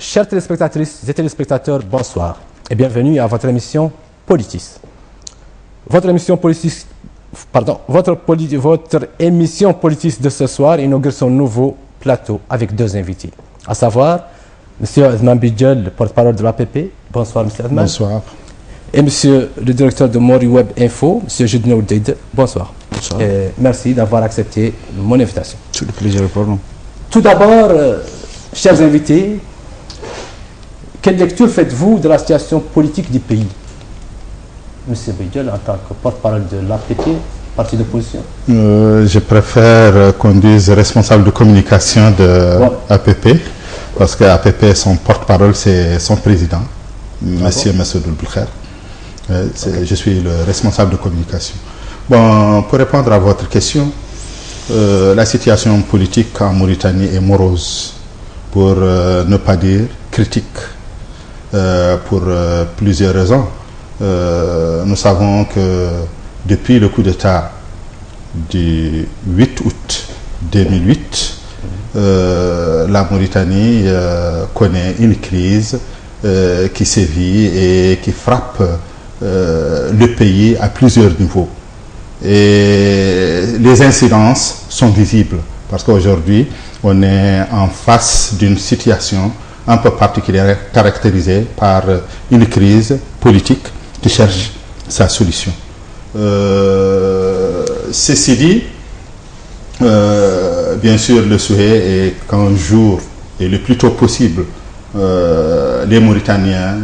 Chères téléspectatrices et téléspectateurs, bonsoir et bienvenue à votre émission Politis. Votre émission Politis de ce soir inaugure son nouveau plateau avec deux invités, à savoir M. Adman Bidjel, le porte-parole de l'APP. Bonsoir M. Adman. Bonsoir. Et M. le directeur de Mori Web Info, M. Judneo Deide. Bonsoir. Bonsoir. Et merci d'avoir accepté mon invitation. Tout le plaisir pour nous. Tout d'abord, chers invités, quelle lecture faites-vous de la situation politique du pays? M. Bidjel, en tant que porte-parole de l'APP, parti d'opposition. Je préfère qu'on dise responsable de communication de APP, parce que APP, son porte-parole, c'est son président, M. Massoud Boulkher. Je suis le responsable de communication. Bon, pour répondre à votre question, la situation politique en Mauritanie est morose, pour ne pas dire critique, pour plusieurs raisons. Nous savons que depuis le coup d'État du 8 août 2008, la Mauritanie connaît une crise qui sévit et qui frappe le pays à plusieurs niveaux. Et les incidences sont visibles parce qu'aujourd'hui, on est en face d'une situation un peu particulière caractérisée par une crise politique qui cherche sa solution. Ceci dit, bien sûr, le souhait est qu'un jour, et le plus tôt possible, les Mauritaniens,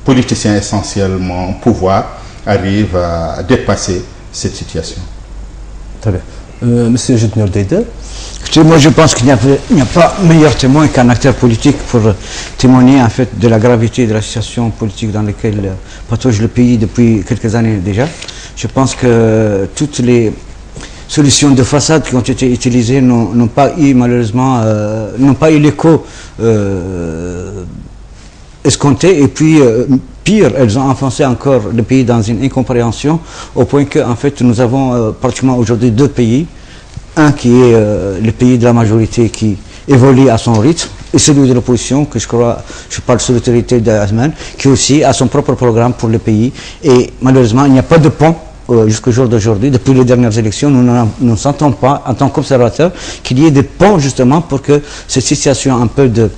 politiciens essentiellement au pouvoir, arrivent à dépasser cette situation. Très bien. Monsieur Judneo Deide. Moi, je pense qu'il n'y a pas meilleur témoin qu'un acteur politique pour témoigner en fait de la gravité de la situation politique dans laquelle patauge le pays depuis quelques années déjà. Je pense que toutes les solutions de façade qui ont été utilisées n'ont pas eu malheureusement n'ont pas eu l'écho escompté, et puis pire, elles ont enfoncé encore le pays dans une incompréhension au point que en fait nous avons pratiquement aujourd'hui deux pays. Un qui est le pays de la majorité qui évolue à son rythme, et celui de l'opposition, que je crois, je parle sous l'autorité d'Azman, qui aussi a son propre programme pour le pays. Et malheureusement, il n'y a pas de pont jusqu'au jour d'aujourd'hui. Depuis les dernières élections, nous ne sentons pas, en tant qu'observateurs, qu'il y ait des ponts justement pour que cette situation un peu de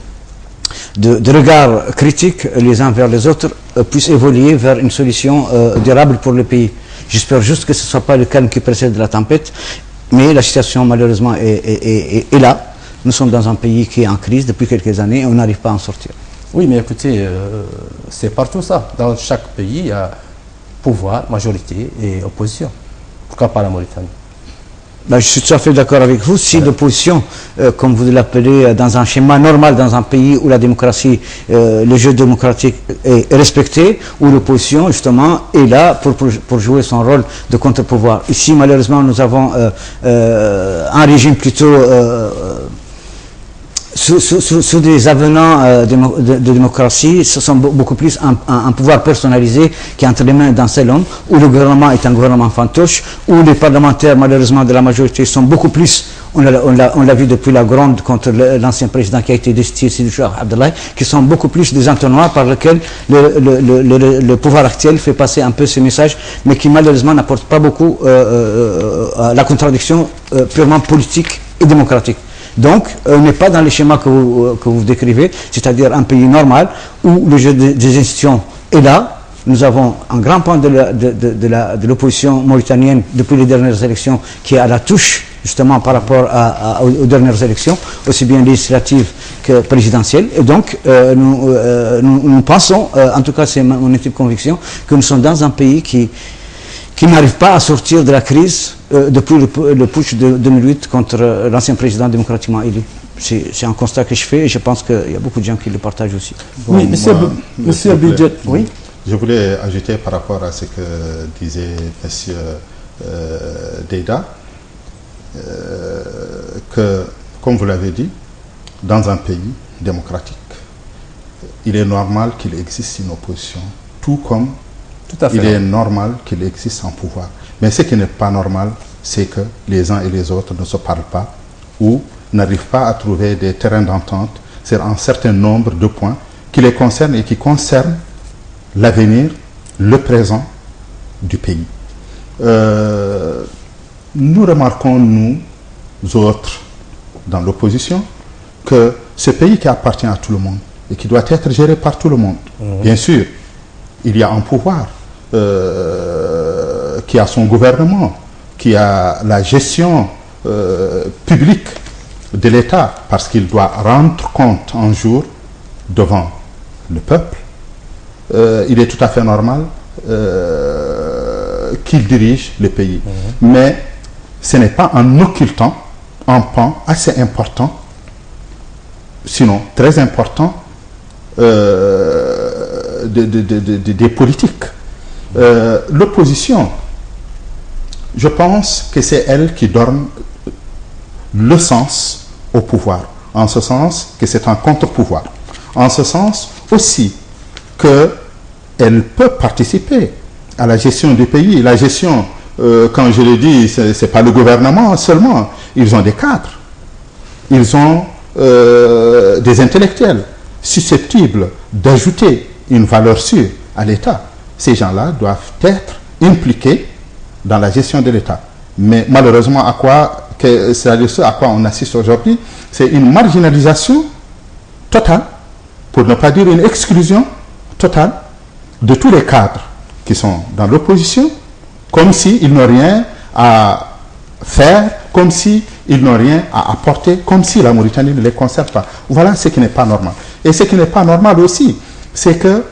regard critique les uns vers les autres puisse évoluer vers une solution durable pour le pays. J'espère juste que ce ne soit pas le calme qui précède la tempête. Mais la situation, malheureusement, est là. Nous sommes dans un pays qui est en crise depuis quelques années et on n'arrive pas à en sortir. Oui, mais écoutez, c'est partout ça. Dans chaque pays, il y a pouvoir, majorité et opposition. Pourquoi pas la Mauritanie? Je suis tout à fait d'accord avec vous. Si l'opposition, comme vous l'appelez, dans un schéma normal, dans un pays où la démocratie, le jeu démocratique est respecté, où l'opposition, justement, est là pour jouer son rôle de contre-pouvoir. Ici, malheureusement, nous avons un régime plutôt sous des avenants de démocratie. Ce sont beaucoup plus un pouvoir personnalisé qui est entre les mains d'un seul homme, où le gouvernement est un gouvernement fantoche, où les parlementaires, malheureusement, de la majorité sont beaucoup plus, on l'a vu depuis la Gronde contre l'ancien président qui a été destitué, Sidi Cheikh Abdallah, qui sont beaucoup plus des entonnoirs par lesquels le pouvoir actuel fait passer un peu ce message, mais qui malheureusement n'apporte pas beaucoup à la contradiction purement politique et démocratique. Donc, on n'est pas dans les schémas que vous décrivez, c'est-à-dire un pays normal où le jeu des institutions est là. Nous avons un grand point de l'opposition mauritanienne depuis les dernières élections qui est à la touche, justement, par rapport aux dernières élections, aussi bien législatives que présidentielles. Et donc, nous pensons, en tout cas c'est mon intime conviction, que nous sommes dans un pays qui n'arrive pas à sortir de la crise depuis le putsch de 2008 contre l'ancien président démocratiquement élu. C'est un constat que je fais et je pense qu'il y a beaucoup de gens qui le partagent aussi. Bon, oui, monsieur Bidjel, oui. Je voulais ajouter par rapport à ce que disait M. Deida, que, comme vous l'avez dit, dans un pays démocratique, il est normal qu'il existe une opposition, tout comme il est normal qu'il existe un pouvoir. Mais ce qui n'est pas normal, c'est que les uns et les autres ne se parlent pas ou n'arrivent pas à trouver des terrains d'entente sur un certain nombre de points qui les concernent et qui concernent l'avenir, le présent du pays. Nous remarquons, nous autres, dans l'opposition, que ce pays qui appartient à tout le monde et qui doit être géré par tout le monde, bien sûr, il y a un pouvoir qui a son gouvernement, qui a la gestion publique de l'État, parce qu'il doit rendre compte un jour devant le peuple. Il est tout à fait normal qu'il dirige le pays. Mais ce n'est pas en occultant un pan assez important, sinon très important, des politiques. L'opposition, je pense que c'est elle qui donne le sens au pouvoir, en ce sens que c'est un contre-pouvoir, en ce sens aussi qu'elle peut participer à la gestion du pays. La gestion, quand je le dis, ce n'est pas le gouvernement seulement, ils ont des cadres, ils ont des intellectuels susceptibles d'ajouter une valeur sûre à l'État. Ces gens-là doivent être impliqués dans la gestion de l'État. Mais malheureusement, c'est-à-dire ce à quoi on assiste aujourd'hui, c'est une marginalisation totale, pour ne pas dire une exclusion totale, de tous les cadres qui sont dans l'opposition, comme s'ils n'ont rien à faire, comme s'ils n'ont rien à apporter, comme si la Mauritanie ne les concerne pas. Voilà ce qui n'est pas normal. Et ce qui n'est pas normal aussi, c'est que,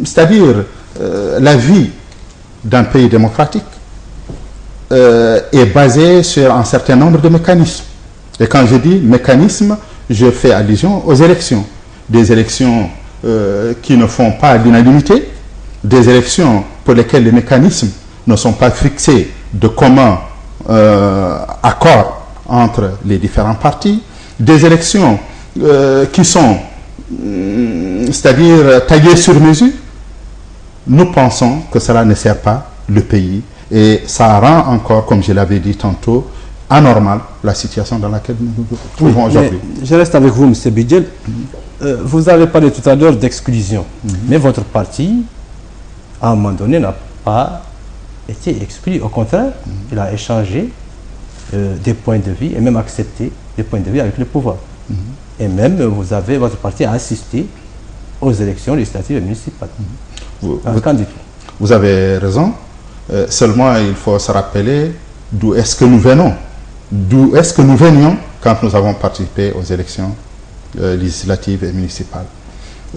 c'est-à-dire, la vie d'un pays démocratique est basée sur un certain nombre de mécanismes. Et quand je dis mécanismes, je fais allusion aux élections. Des élections qui ne font pas l'unanimité, des élections pour lesquelles les mécanismes ne sont pas fixés de commun accord entre les différents partis, des élections qui sont, c'est-à-dire taillées sur mesure. Nous pensons que cela ne sert pas le pays et ça rend encore, comme je l'avais dit tantôt, anormal la situation dans laquelle nous nous trouvons aujourd'hui. Je reste avec vous, M. Bidjel. Vous avez parlé tout à l'heure d'exclusion, mais votre parti, à un moment donné, n'a pas été exclu. Au contraire, il a échangé des points de vue et même accepté des points de vue avec le pouvoir. Et même, votre parti a assisté aux élections législatives et municipales. Vous avez raison. Seulement, il faut se rappeler d'où est-ce que nous venons. D'où est-ce que nous venions quand nous avons participé aux élections législatives et municipales.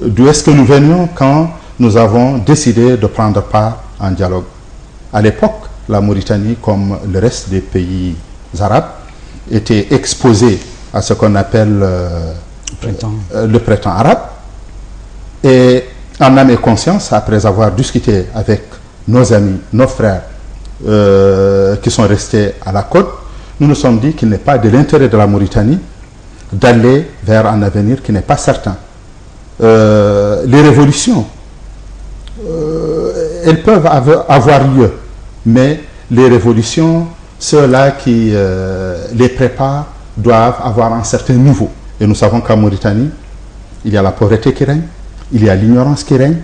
D'où est-ce que nous venions quand nous avons décidé de prendre part en dialogue. À l'époque, la Mauritanie, comme le reste des pays arabes, était exposée à ce qu'on appelle le printemps arabe. Et en âme et conscience, après avoir discuté avec nos amis, nos frères qui sont restés à la côte, nous nous sommes dit qu'il n'est pas de l'intérêt de la Mauritanie d'aller vers un avenir qui n'est pas certain. Les révolutions, elles peuvent avoir lieu, mais les révolutions, ceux-là qui les préparent doivent avoir un certain niveau. Et nous savons qu'en Mauritanie, il y a la pauvreté qui règne, il y a l'ignorance qui règne,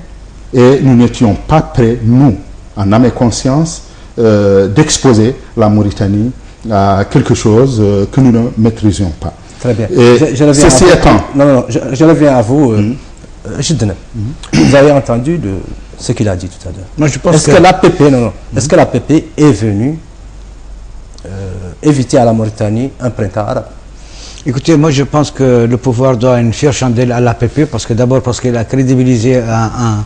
et nous n'étions pas prêts, nous, en âme et conscience, d'exposer la Mauritanie à quelque chose que nous ne maîtrisions pas. Très bien. Ceci étant... Je reviens à vous. Vous avez entendu ce qu'il a dit tout à l'heure. Est-ce que l'APP est-ce que l'APP est venue éviter à la Mauritanie un printemps arabe? Écoutez, moi je pense que le pouvoir doit une fière chandelle à l'APP, parce que d'abord parce qu'il a crédibilisé un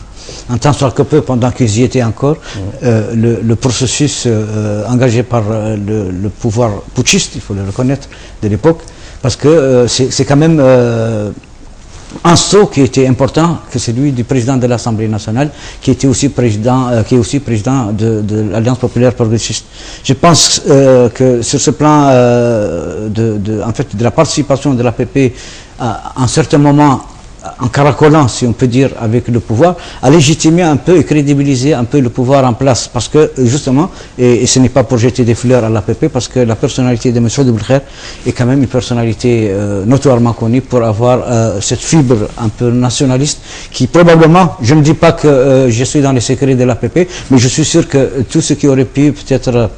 temps soit que peu, pendant qu'ils y étaient encore, le processus engagé par le pouvoir putschiste, il faut le reconnaître, de l'époque, parce que c'est quand même un saut qui était important, que celui du président de l'Assemblée nationale, qui est aussi président de l'Alliance populaire progressiste. Je pense que sur ce plan en fait, de la participation de l'APP à un certain moment en caracolant, si on peut dire, avec le pouvoir, a légitimé un peu et crédibilisé un peu le pouvoir en place. Parce que, justement, et ce n'est pas pour jeter des fleurs à l'APP, parce que la personnalité de M. Belkher est quand même une personnalité notoirement connue pour avoir cette fibre un peu nationaliste qui, probablement, je ne dis pas que je suis dans les secrets de l'APP, mais je suis sûr que tout ce qui aurait pu peut-être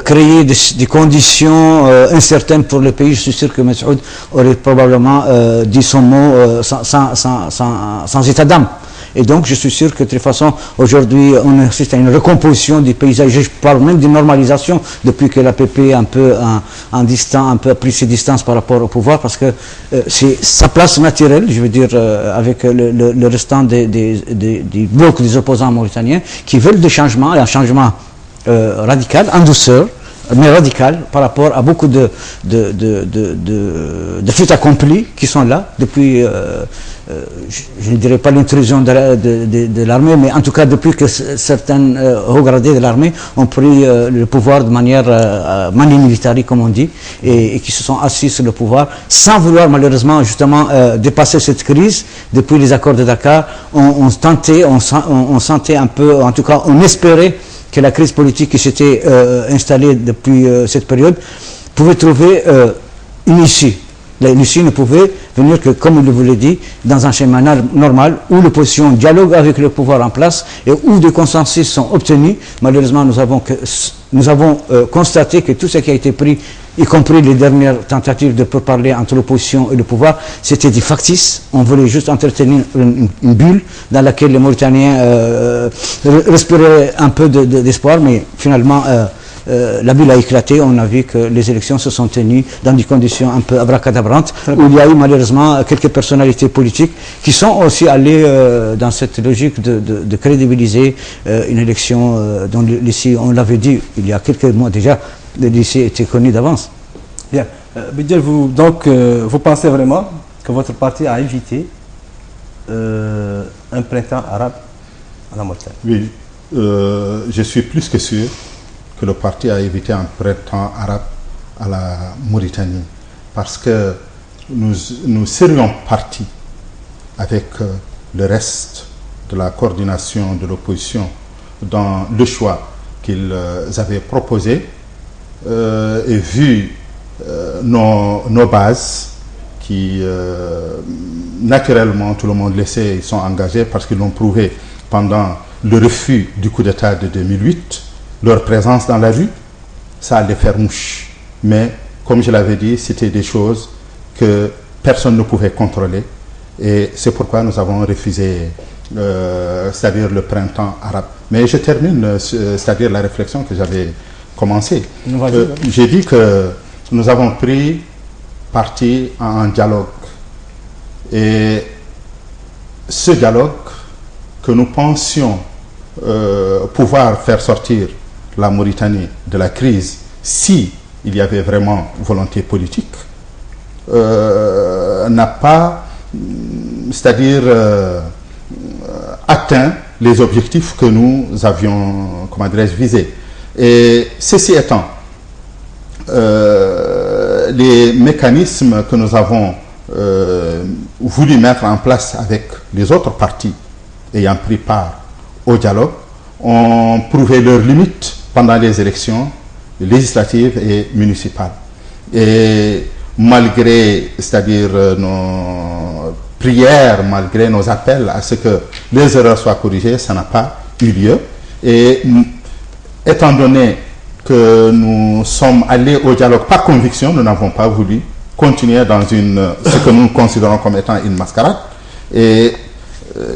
créer des conditions incertaines pour le pays, je suis sûr que Messoud aurait probablement dit son mot sans état d'âme. Et donc je suis sûr que de toute façon aujourd'hui on assiste à une recomposition du paysage. Je parle même d'une normalisation depuis que l'APP est un peu un peu pris ses distances par rapport au pouvoir, parce que c'est sa place naturelle, je veux dire, avec le restant du bloc des opposants mauritaniens qui veulent des changements, et un changement radical, en douceur, mais radical par rapport à beaucoup de faits accomplis qui sont là depuis, je ne dirais pas l'intrusion de l'armée, mais en tout cas depuis que certains hauts gradés de l'armée ont pris le pouvoir de manière mani militari, comme on dit, et qui se sont assis sur le pouvoir sans vouloir malheureusement justement dépasser cette crise. Depuis les accords de Dakar, on sentait un peu, en tout cas on espérait que la crise politique qui s'était installée depuis cette période pouvait trouver une issue. L'issue ne pouvait venir que, comme je vous l'ai dit, dans un schéma normal où l'opposition dialogue avec le pouvoir en place et où des consensus sont obtenus. Malheureusement, nous avons constaté que tout ce qui a été pris, y compris les dernières tentatives de parler entre l'opposition et le pouvoir, c'était du factice. On voulait juste entretenir une bulle dans laquelle les Mauritaniens respiraient un peu d'espoir, mais finalement la bulle a éclaté. On a vu que les élections se sont tenues dans des conditions un peu abracadabrantes, où il y a eu malheureusement quelques personnalités politiques qui sont aussi allées dans cette logique de crédibiliser une élection dont l'issue, on l'avait dit il y a quelques mois déjà, l'issue était connu d'avance. Bien. Bidjel, vous pensez vraiment que votre parti a évité un printemps arabe à la Mauritanie? Oui, je suis plus que sûr que le parti a évité un printemps arabe à la Mauritanie, parce que nous serions partis avec le reste de la coordination de l'opposition dans le choix qu'ils avaient proposé, et vu nos bases qui naturellement tout le monde le sait, ils sont engagés parce qu'ils l'ont prouvé pendant le refus du coup d'État de 2008, leur présence dans la rue, ça allait faire mouche. Mais comme je l'avais dit, c'était des choses que personne ne pouvait contrôler, et c'est pourquoi nous avons refusé, c'est-à-dire le printemps arabe. Mais je termine, c'est-à-dire la réflexion que j'avais commencée. J'ai dit que nous avons pris parti à un dialogue, et ce dialogue que nous pensions pouvoir faire sortir la Mauritanie de la crise si il y avait vraiment volonté politique, n'a pas, c'est-à-dire atteint les objectifs que nous avions, comment dirais-je, visés. Et ceci étant, les mécanismes que nous avons voulu mettre en place avec les autres partis ayant pris part au dialogue ont prouvé leurs limites pendant les élections législatives et municipales. Et malgré, c'est-à-dire nos prières, malgré nos appels à ce que les erreurs soient corrigées, ça n'a pas eu lieu. Et étant donné que nous sommes allés au dialogue par conviction, nous n'avons pas voulu continuer dans ce que nous considérons comme étant une mascarade. Et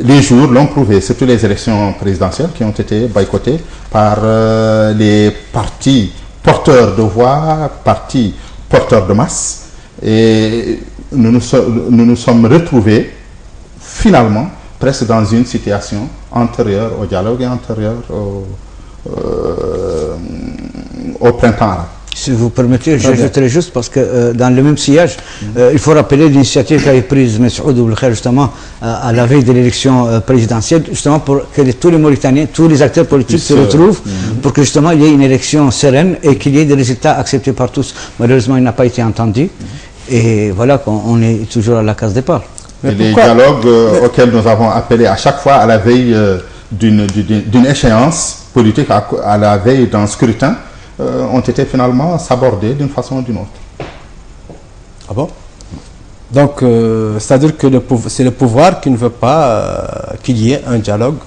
les jours l'ont prouvé, surtout les élections présidentielles qui ont été boycottées par les partis porteurs de voix, partis porteurs de masse. Et nous nous sommes retrouvés finalement presque dans une situation antérieure au dialogue et antérieure au printemps arabe. Si vous permettez, j'ajouterai juste parce que dans le même sillage, il faut rappeler l'initiative qu'avait prise M. Belkher justement à la veille de l'élection présidentielle, justement pour que tous les Mauritaniens, tous les acteurs politiques se retrouvent, pour que justement il y ait une élection sereine et qu'il y ait des résultats acceptés par tous. Malheureusement, il n'a pas été entendu, et voilà qu'on est toujours à la case départ. Et les dialogues auxquels nous avons appelé à chaque fois à la veille d'une échéance politique, à la veille d'un scrutin, ont été finalement sabordés d'une façon ou d'une autre. Ah bon? Donc, c'est-à-dire que c'est le pouvoir qui ne veut pas qu'il y ait un dialogue,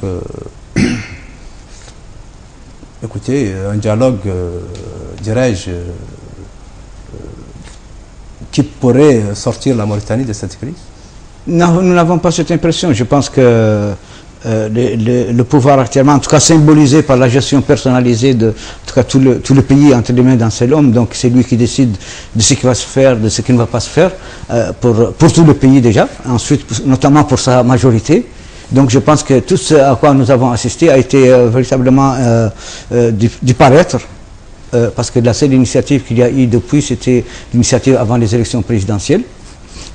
écoutez, un dialogue, dirais-je, qui pourrait sortir la Mauritanie de cette crise? Non, nous n'avons pas cette impression. Je pense que le pouvoir actuellement, en tout cas symbolisé par la gestion personnalisée de en tout cas, tout le pays entre les mains d'un seul homme, donc c'est lui qui décide de ce qui va se faire, de ce qui ne va pas se faire, pour tout le pays déjà, ensuite notamment pour sa majorité. Donc je pense que tout ce à quoi nous avons assisté a été véritablement du paraître, parce que la seule initiative qu'il y a eu depuis, c'était l'initiative avant les élections présidentielles.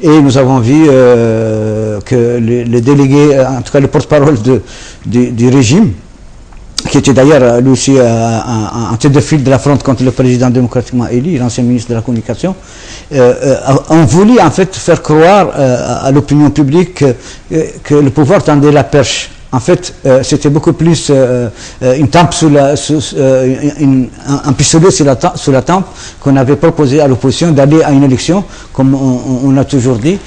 Et nous avons vu que le délégué, en tout cas le porte-parole du régime, qui était d'ailleurs lui aussi en tête de file de la fronte contre le président démocratiquement élu, l'ancien ministre de la Communication, ont voulu en fait faire croire à l'opinion publique que le pouvoir tendait la perche. En fait, c'était beaucoup plus une tempe un pistolet sous la tempe qu'on avait proposé à l'opposition d'aller à une élection, comme on a toujours dit,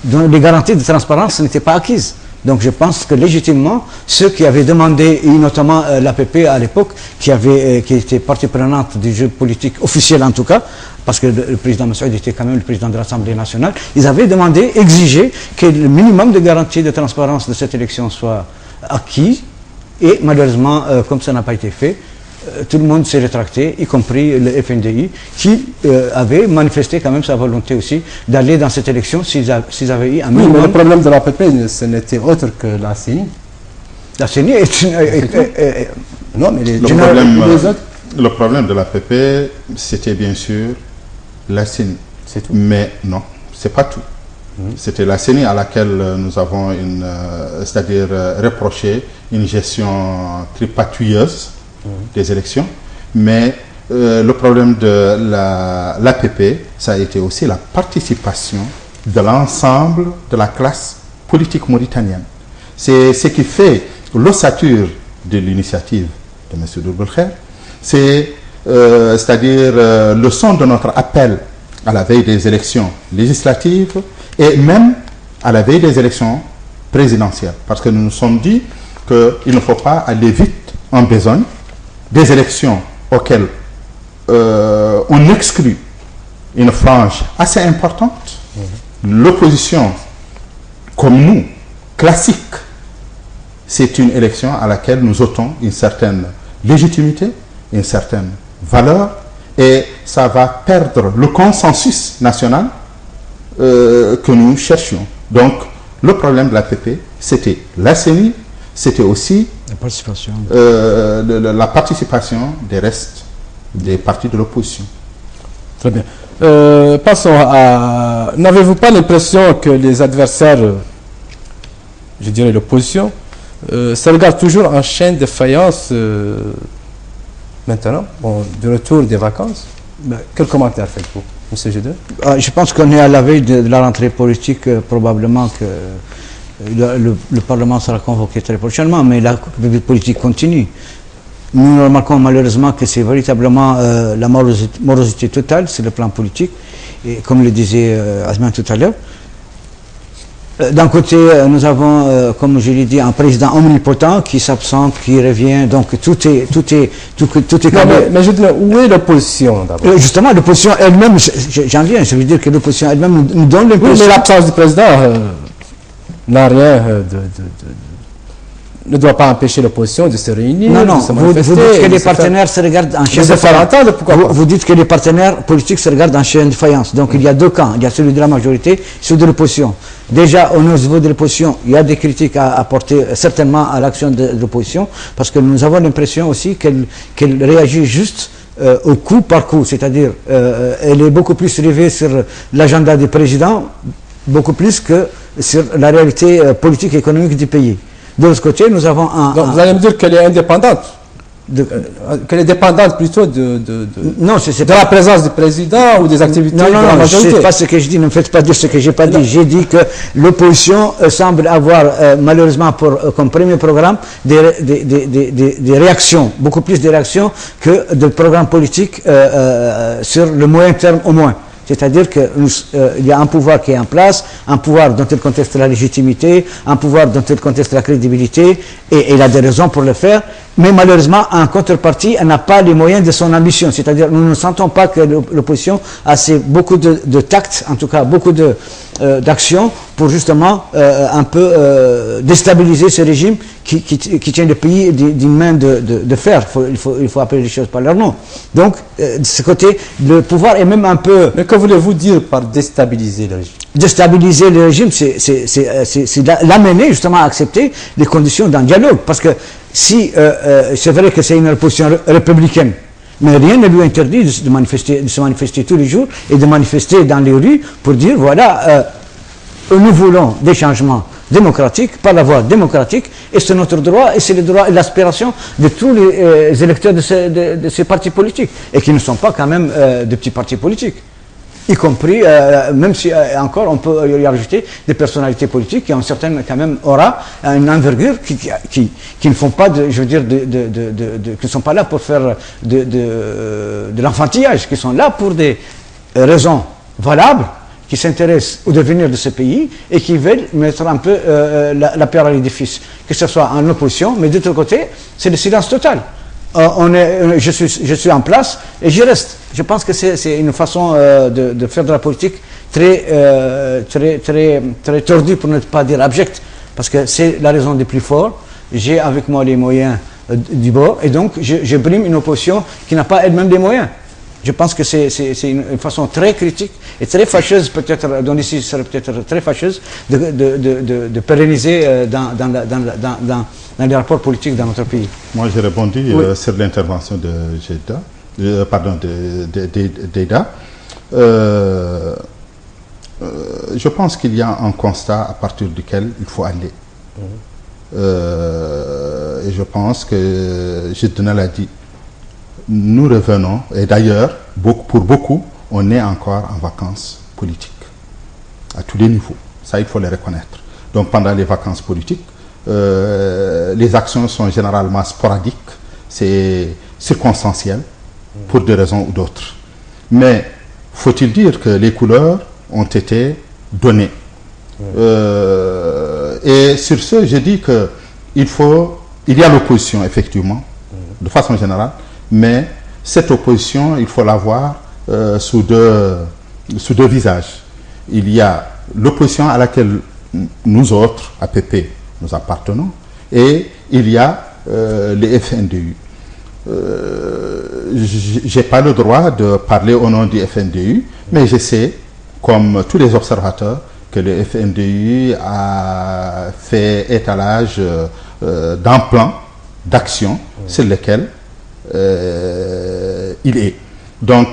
dont les garanties de transparence n'étaient pas acquises. Donc je pense que légitimement, ceux qui avaient demandé, et notamment l'APP à l'époque, qui était partie prenante du jeu politique officiel en tout cas, parce que le président Massoud était quand même le président de l'Assemblée nationale, ils avaient demandé, exigé que le minimum de garantie de transparence de cette élection soit acquis, et malheureusement, comme ça n'a pas été fait, tout le monde s'est rétracté, y compris le FNDI, qui avait manifesté quand même sa volonté aussi d'aller dans cette élection s'ils avaient eu un minimum. Oui, mais le problème de l'APP, ce n'était autre que la CENI. La CENI est une... non, mais le problème de l'APP, c'était bien sûr la CENI. C'est tout. Mais non, c'est pas tout. C'était la CENI à laquelle nous avons c'est-à-dire reproché une gestion tripatouilleuse des élections, mais le problème de l'APP, ça a été aussi la participation de l'ensemble de la classe politique mauritanienne. C'est ce qui fait l'ossature de l'initiative de M. Double-Kher, c'est-à-dire le son de notre appel à la veille des élections législatives et même à la veille des élections présidentielles, parce que nous nous sommes dit qu'il ne faut pas aller vite en besogne des élections auxquelles on exclut une frange assez importante. L'opposition, comme nous, classique, c'est une élection à laquelle nous ôtons une certaine légitimité, une certaine valeur, et ça va perdre le consensus national que nous cherchions. Donc, le problème de l'APP, c'était la CENI, c'était aussi la participation des restes des partis de l'opposition. Très bien. Passons à... N'avez-vous pas l'impression que les adversaires, je dirais l'opposition, se regardent toujours en chaîne de faïence maintenant, du retour des vacances? Quel commentaire faites-vous, M. G2? Je pense qu'on est à la veille de la rentrée politique, probablement que le Parlement sera convoqué très prochainement, mais la vie politique continue. Nous remarquons malheureusement que c'est véritablement la morosité totale sur le plan politique, et comme le disait Azman tout à l'heure. D'un côté, nous avons, comme je l'ai dit, un président omnipotent qui s'absente, qui revient, donc tout est mais je dis, où est l'opposition d'abord? Justement, l'opposition elle-même, j'en viens, je veux dire que l'opposition elle-même nous donne l'impression... Oui, mais l'absence du président n'a rien ne doit pas empêcher l'opposition de se réunir, non, de se vous manifester. Dites que les partenaires se regardent en chaîne de faïence. Vous dites que les partenaires politiques se regardent en chaîne de faïence. Donc il y a deux camps. Il y a celui de la majorité, celui de l'opposition. Déjà, au niveau de l'opposition, il y a des critiques à apporter certainement à l'action de l'opposition, parce que nous avons l'impression aussi qu'elle réagit juste au coup par coup. C'est-à-dire, elle est beaucoup plus rivée sur l'agenda du président, beaucoup plus que sur la réalité politique et économique du pays. De l'autre côté, nous avons Donc, vous allez me dire qu'elle est indépendante? qu'elle est dépendante plutôt de la présence du président ou des activités de la majorité. C'est pas ce que je dis, ne me faites pas dire ce que j'ai pas dit. J'ai dit que l'opposition semble avoir malheureusement comme premier programme des réactions, beaucoup plus de réactions que de programmes politiques sur le moyen terme au moins. C'est-à-dire qu'il y a un pouvoir qui est en place, un pouvoir dont il conteste la légitimité, un pouvoir dont il conteste la crédibilité, et il a des raisons pour le faire, mais malheureusement, en contrepartie, elle n'a pas les moyens de son ambition. C'est-à-dire nous ne sentons pas que l'opposition a beaucoup de tact, en tout cas beaucoup d'action, pour justement un peu déstabiliser ce régime qui tient le pays d'une main de fer. Il faut appeler les choses par leur nom. Donc, de ce côté, le pouvoir est même un peu... Mais que voulez-vous dire par déstabiliser le régime? Déstabiliser le régime, c'est l'amener justement à accepter les conditions d'un dialogue. Parce que si c'est vrai que c'est une opposition républicaine, mais rien ne lui interdit de se manifester tous les jours et de manifester dans les rues pour dire, voilà, nous voulons des changements démocratiques, par la voie démocratique, et c'est notre droit, et c'est le droit et l'aspiration de tous les électeurs de ces partis politiques, et qui ne sont pas quand même de petits partis politiques. Y compris, même si encore on peut y rajouter des personnalités politiques qui ont certaines quand même aura, une envergure qui ne font pas je veux dire, qui ne sont pas là pour faire de l'enfantillage, qui sont là pour des raisons valables, qui s'intéressent au devenir de ce pays et qui veulent mettre un peu la pierre à l'édifice, que ce soit en opposition, mais de l'autre côté, c'est le silence total. Je suis en place et j'y reste. Je pense que c'est une façon de faire de la politique très tordue, pour ne pas dire abjecte, parce que c'est la raison des plus forts. J'ai avec moi les moyens du bord, et donc je brime une opposition qui n'a pas elle-même des moyens. Je pense que c'est une façon très critique et très fâcheuse, peut-être, dont ici serait peut-être très fâcheuse, de pérenniser dans les rapports politiques dans notre pays. Moi, j'ai répondu sur l'intervention de Deida. Je pense qu'il y a un constat à partir duquel il faut aller. Et je pense que Jedna l'a dit. Nous revenons, et d'ailleurs, pour beaucoup, on est encore en vacances politiques, à tous les niveaux. Ça, il faut le reconnaître. Donc, pendant les vacances politiques, les actions sont généralement sporadiques, c'est circonstanciel, pour des raisons ou d'autres. Mais, faut-il dire que les couleurs ont été données. Et sur ce, je dis qu'il y a l'opposition, effectivement, de façon générale, mais cette opposition, il faut la voir sous deux visages. Il y a l'opposition à laquelle nous autres, APP, nous appartenons, et il y a les FNDU. Je n'ai pas le droit de parler au nom du FNDU, mais je sais, comme tous les observateurs, que le FNDU a fait étalage d'un plan d'action sur lequel il est. Donc,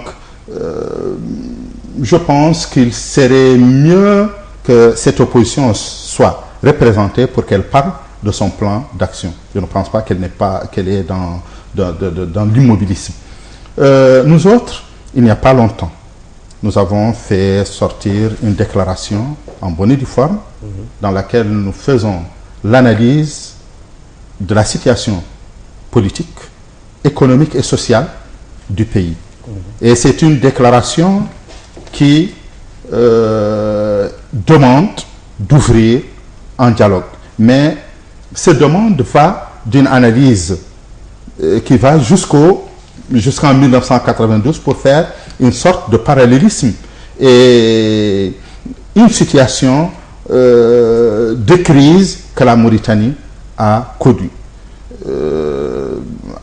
je pense qu'il serait mieux que cette opposition soit représentée pour qu'elle parle de son plan d'action. Je ne pense pas qu'elle est dans l'immobilisme. Nous autres, il n'y a pas longtemps, nous avons fait sortir une déclaration en bonne et due forme dans laquelle nous faisons l'analyse de la situation politique, économique et sociale du pays. Et c'est une déclaration qui demande d'ouvrir un dialogue. Mais cette demande va d'une analyse qui va jusqu'en 1992 pour faire une sorte de parallélisme et une situation de crise que la Mauritanie a connue.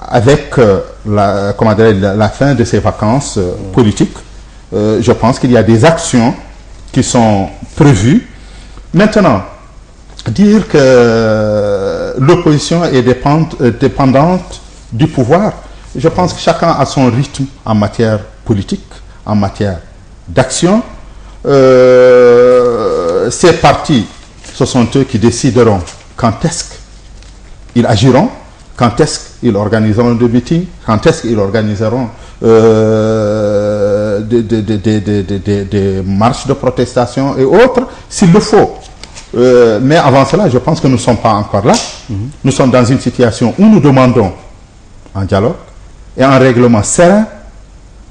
Avec la fin de ces vacances politiques, je pense qu'il y a des actions qui sont prévues. Maintenant, dire que l'opposition est dépendante du pouvoir, je pense que chacun a son rythme en matière politique, en matière d'action. Ces partis, ce sont eux qui décideront quand est-ce qu'ils agiront, quand est-ce ils organiseront des meetings, quand est-ce qu'ils organiseront des marches de protestation et autres, s'il le faut. Mais avant cela, je pense que nous ne sommes pas encore là. Nous sommes dans une situation où nous demandons un dialogue et un règlement serein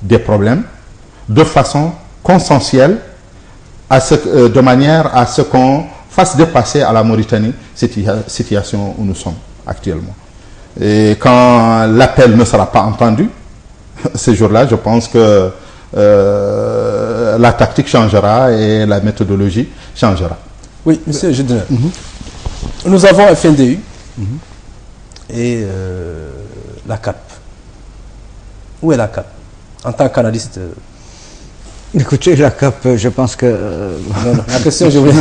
des problèmes de façon consensuelle, de manière à ce qu'on fasse dépasser à la Mauritanie cette situation où nous sommes actuellement. Et quand l'appel ne sera pas entendu, ce jour-là, je pense que la tactique changera et la méthodologie changera. Oui, monsieur Jedner, nous avons FNDU et la CAP. Où est la CAP en tant qu'analyste? Écoutez, la CAP, je pense que... la question, je voulais...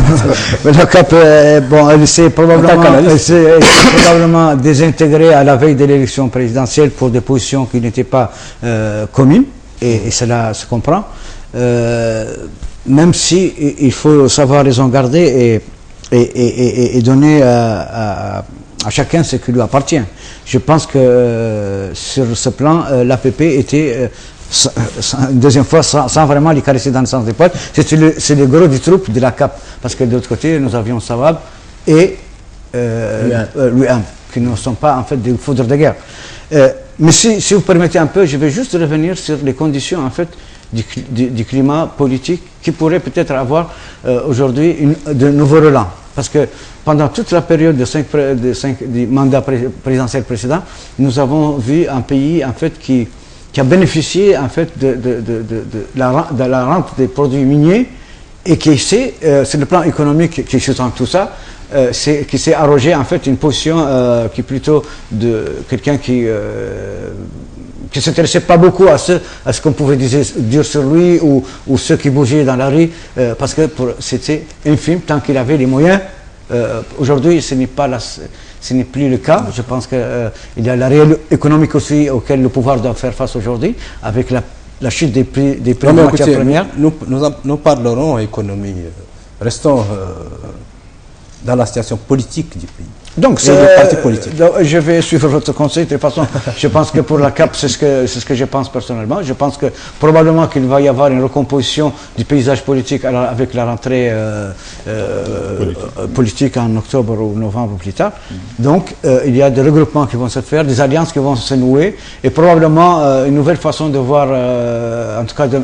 la CAP, bon, elle s'est probablement désintégrée à la veille de l'élection présidentielle pour des positions qui n'étaient pas communes, et cela se comprend. Même si il faut savoir raison garder et donner à chacun ce qui lui appartient. Je pense que sur ce plan, l'APP était... une deuxième fois, sans vraiment les caresser dans le sens des poils, c'est le gros du troupe de la CAP. Parce que de l'autre côté, nous avions Sawab et l'UM, qui ne sont pas en fait des foudres de guerre. Mais si vous permettez un peu, je vais juste revenir sur les conditions en fait du climat politique qui pourrait peut-être avoir aujourd'hui de nouveaux relents. Parce que pendant toute la période du mandat présidentiel précédent, nous avons vu un pays en fait qui a bénéficié en fait de la rente des produits miniers et qui s'est, sur le plan économique qui sous-tend tout ça, qui s'est arrogé en fait une position qui est plutôt de quelqu'un qui ne s'intéressait pas beaucoup à ce qu'on pouvait dire sur lui ou ceux qui bougeaient dans la rue, parce que c'était infime tant qu'il avait les moyens. Aujourd'hui, ce n'est plus le cas. Je pense qu'il y a la réelle économique aussi auquel le pouvoir doit faire face aujourd'hui, avec la chute des prix des matières premières. Nous parlerons économie. Restons dans la situation politique du pays. Donc, je vais suivre votre conseil. De toute façon, je pense que pour la CAP, c'est ce que je pense personnellement. Je pense que probablement qu'il va y avoir une recomposition du paysage politique avec la rentrée politique en octobre ou novembre ou plus tard. Donc, il y a des regroupements qui vont se faire, des alliances qui vont se nouer, et probablement une nouvelle façon de voir, en tout cas, de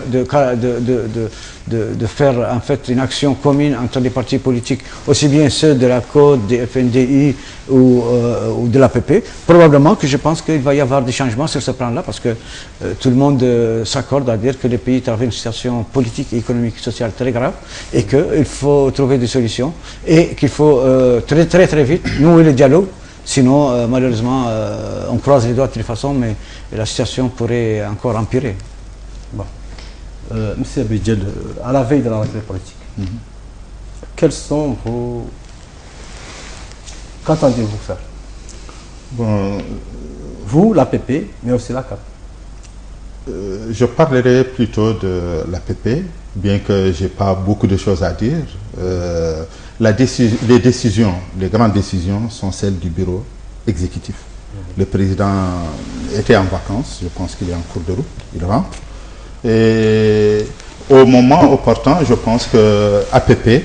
faire en fait une action commune entre les partis politiques, aussi bien ceux de la CODE, des FNDI ou de l'APP. Probablement que je pense qu'il va y avoir des changements sur ce plan-là, parce que tout le monde s'accorde à dire que le pays traverse une situation politique, économique et sociale très grave, et qu'il faut trouver des solutions, et qu'il faut très très très vite nouer le dialogue. Sinon, malheureusement, on croise les doigts de toute façon, mais la situation pourrait encore empirer. Bon. Monsieur Abidjel, à la veille de la rentrée politique, quels sont vos... Qu'entendez-vous faire? Bon, vous, l'APP, mais aussi la CAP. Je parlerai plutôt de l'APP, bien que je n'ai pas beaucoup de choses à dire. Les décisions, les grandes décisions sont celles du bureau exécutif. Le président était en vacances, je pense qu'il est en cours de route, il rentre. Et au moment opportun, je pense que APP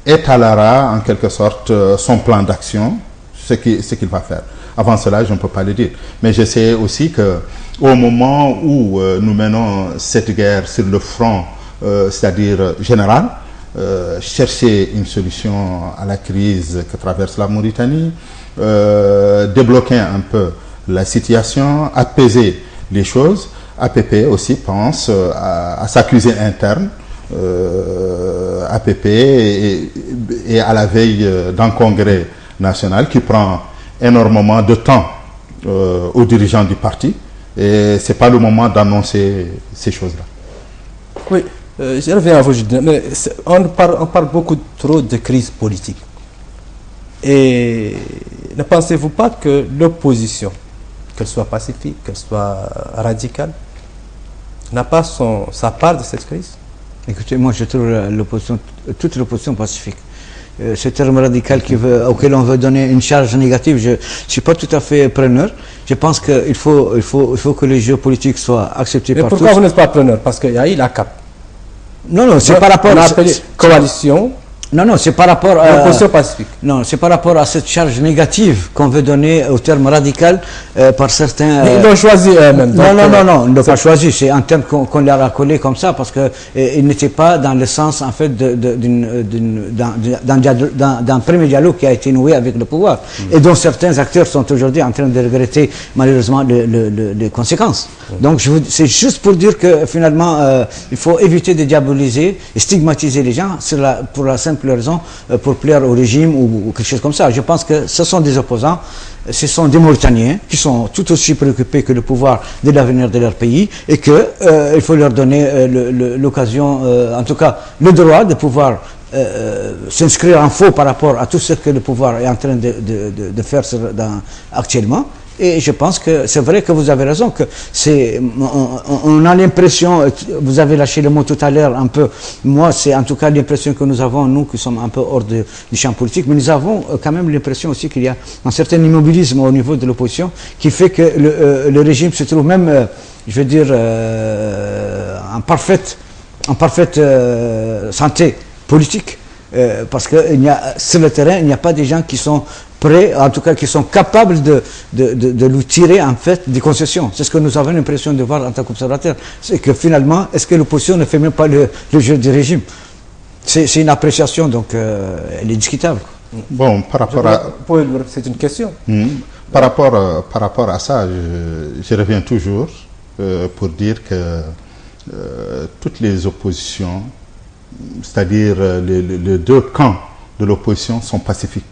étalera en quelque sorte son plan d'action, ce qu'il va faire. Avant cela, je ne peux pas le dire. Mais je sais aussi qu'au moment où nous menons cette guerre sur le front, c'est-à-dire général, chercher une solution à la crise que traverse la Mauritanie, débloquer un peu la situation, apaiser les choses, APP aussi pense à sa cuisine interne. APP est à la veille d'un congrès national qui prend énormément de temps aux dirigeants du parti, et ce n'est pas le moment d'annoncer ces choses-là. Oui, je reviens à vous, mais on parle beaucoup trop de crise politique. Et ne pensez-vous pas que l'opposition, qu'elle soit pacifique, qu'elle soit radicale, n'a pas sa part de cette crise? Écoutez, moi je trouve toute l'opposition pacifique. ce terme radical auquel on veut donner une charge négative, je ne suis pas tout à fait preneur. Je pense qu'il faut que les jeux politiques soient acceptés par tous. Mais pourquoi vous n'êtes pas preneur? Parce qu'il y a eu la CAP. Non, c'est par rapport à coalition. Non, c'est par rapport à l'opposition pacifique. Non, c'est par rapport à cette charge négative qu'on veut donner au terme radical par certains. Ils l'ont choisi eux-mêmes. Non, ils ne l'ont pas choisi. C'est un terme qu'on leur a collé comme ça parce que il n'était pas dans le sens en fait d'un premier dialogue qui a été noué avec le pouvoir et dont certains acteurs sont aujourd'hui en train de regretter malheureusement les conséquences. Donc c'est juste pour dire que finalement il faut éviter de diaboliser et stigmatiser les gens pour la simple raison pour plaire au régime ou quelque chose comme ça. Je pense que ce sont des opposants, ce sont des Mauritaniens qui sont tout aussi préoccupés que le pouvoir de l'avenir de leur pays et qu'il faut leur donner l'occasion, en tout cas le droit de pouvoir s'inscrire en faux par rapport à tout ce que le pouvoir est en train de faire actuellement. Et je pense que c'est vrai que vous avez raison, que on a l'impression, vous avez lâché le mot tout à l'heure un peu, moi c'est en tout cas l'impression que nous avons, nous qui sommes un peu hors du champ politique, mais nous avons quand même l'impression aussi qu'il y a un certain immobilisme au niveau de l'opposition qui fait que le régime se trouve même, je veux dire, en parfaite santé politique, parce que sur le terrain, il n'y a pas des gens qui sont prêts, en tout cas qui sont capables de lui tirer en fait des concessions. C'est ce que nous avons l'impression de voir en tant qu'observateurs. C'est que finalement, est-ce que l'opposition ne fait même pas le jeu du régime? C'est une appréciation, donc elle est discutable. Bon, par rapport à... C'est une question. Par rapport à ça, je reviens toujours pour dire que toutes les oppositions, c'est-à-dire les deux camps de l'opposition sont pacifiques,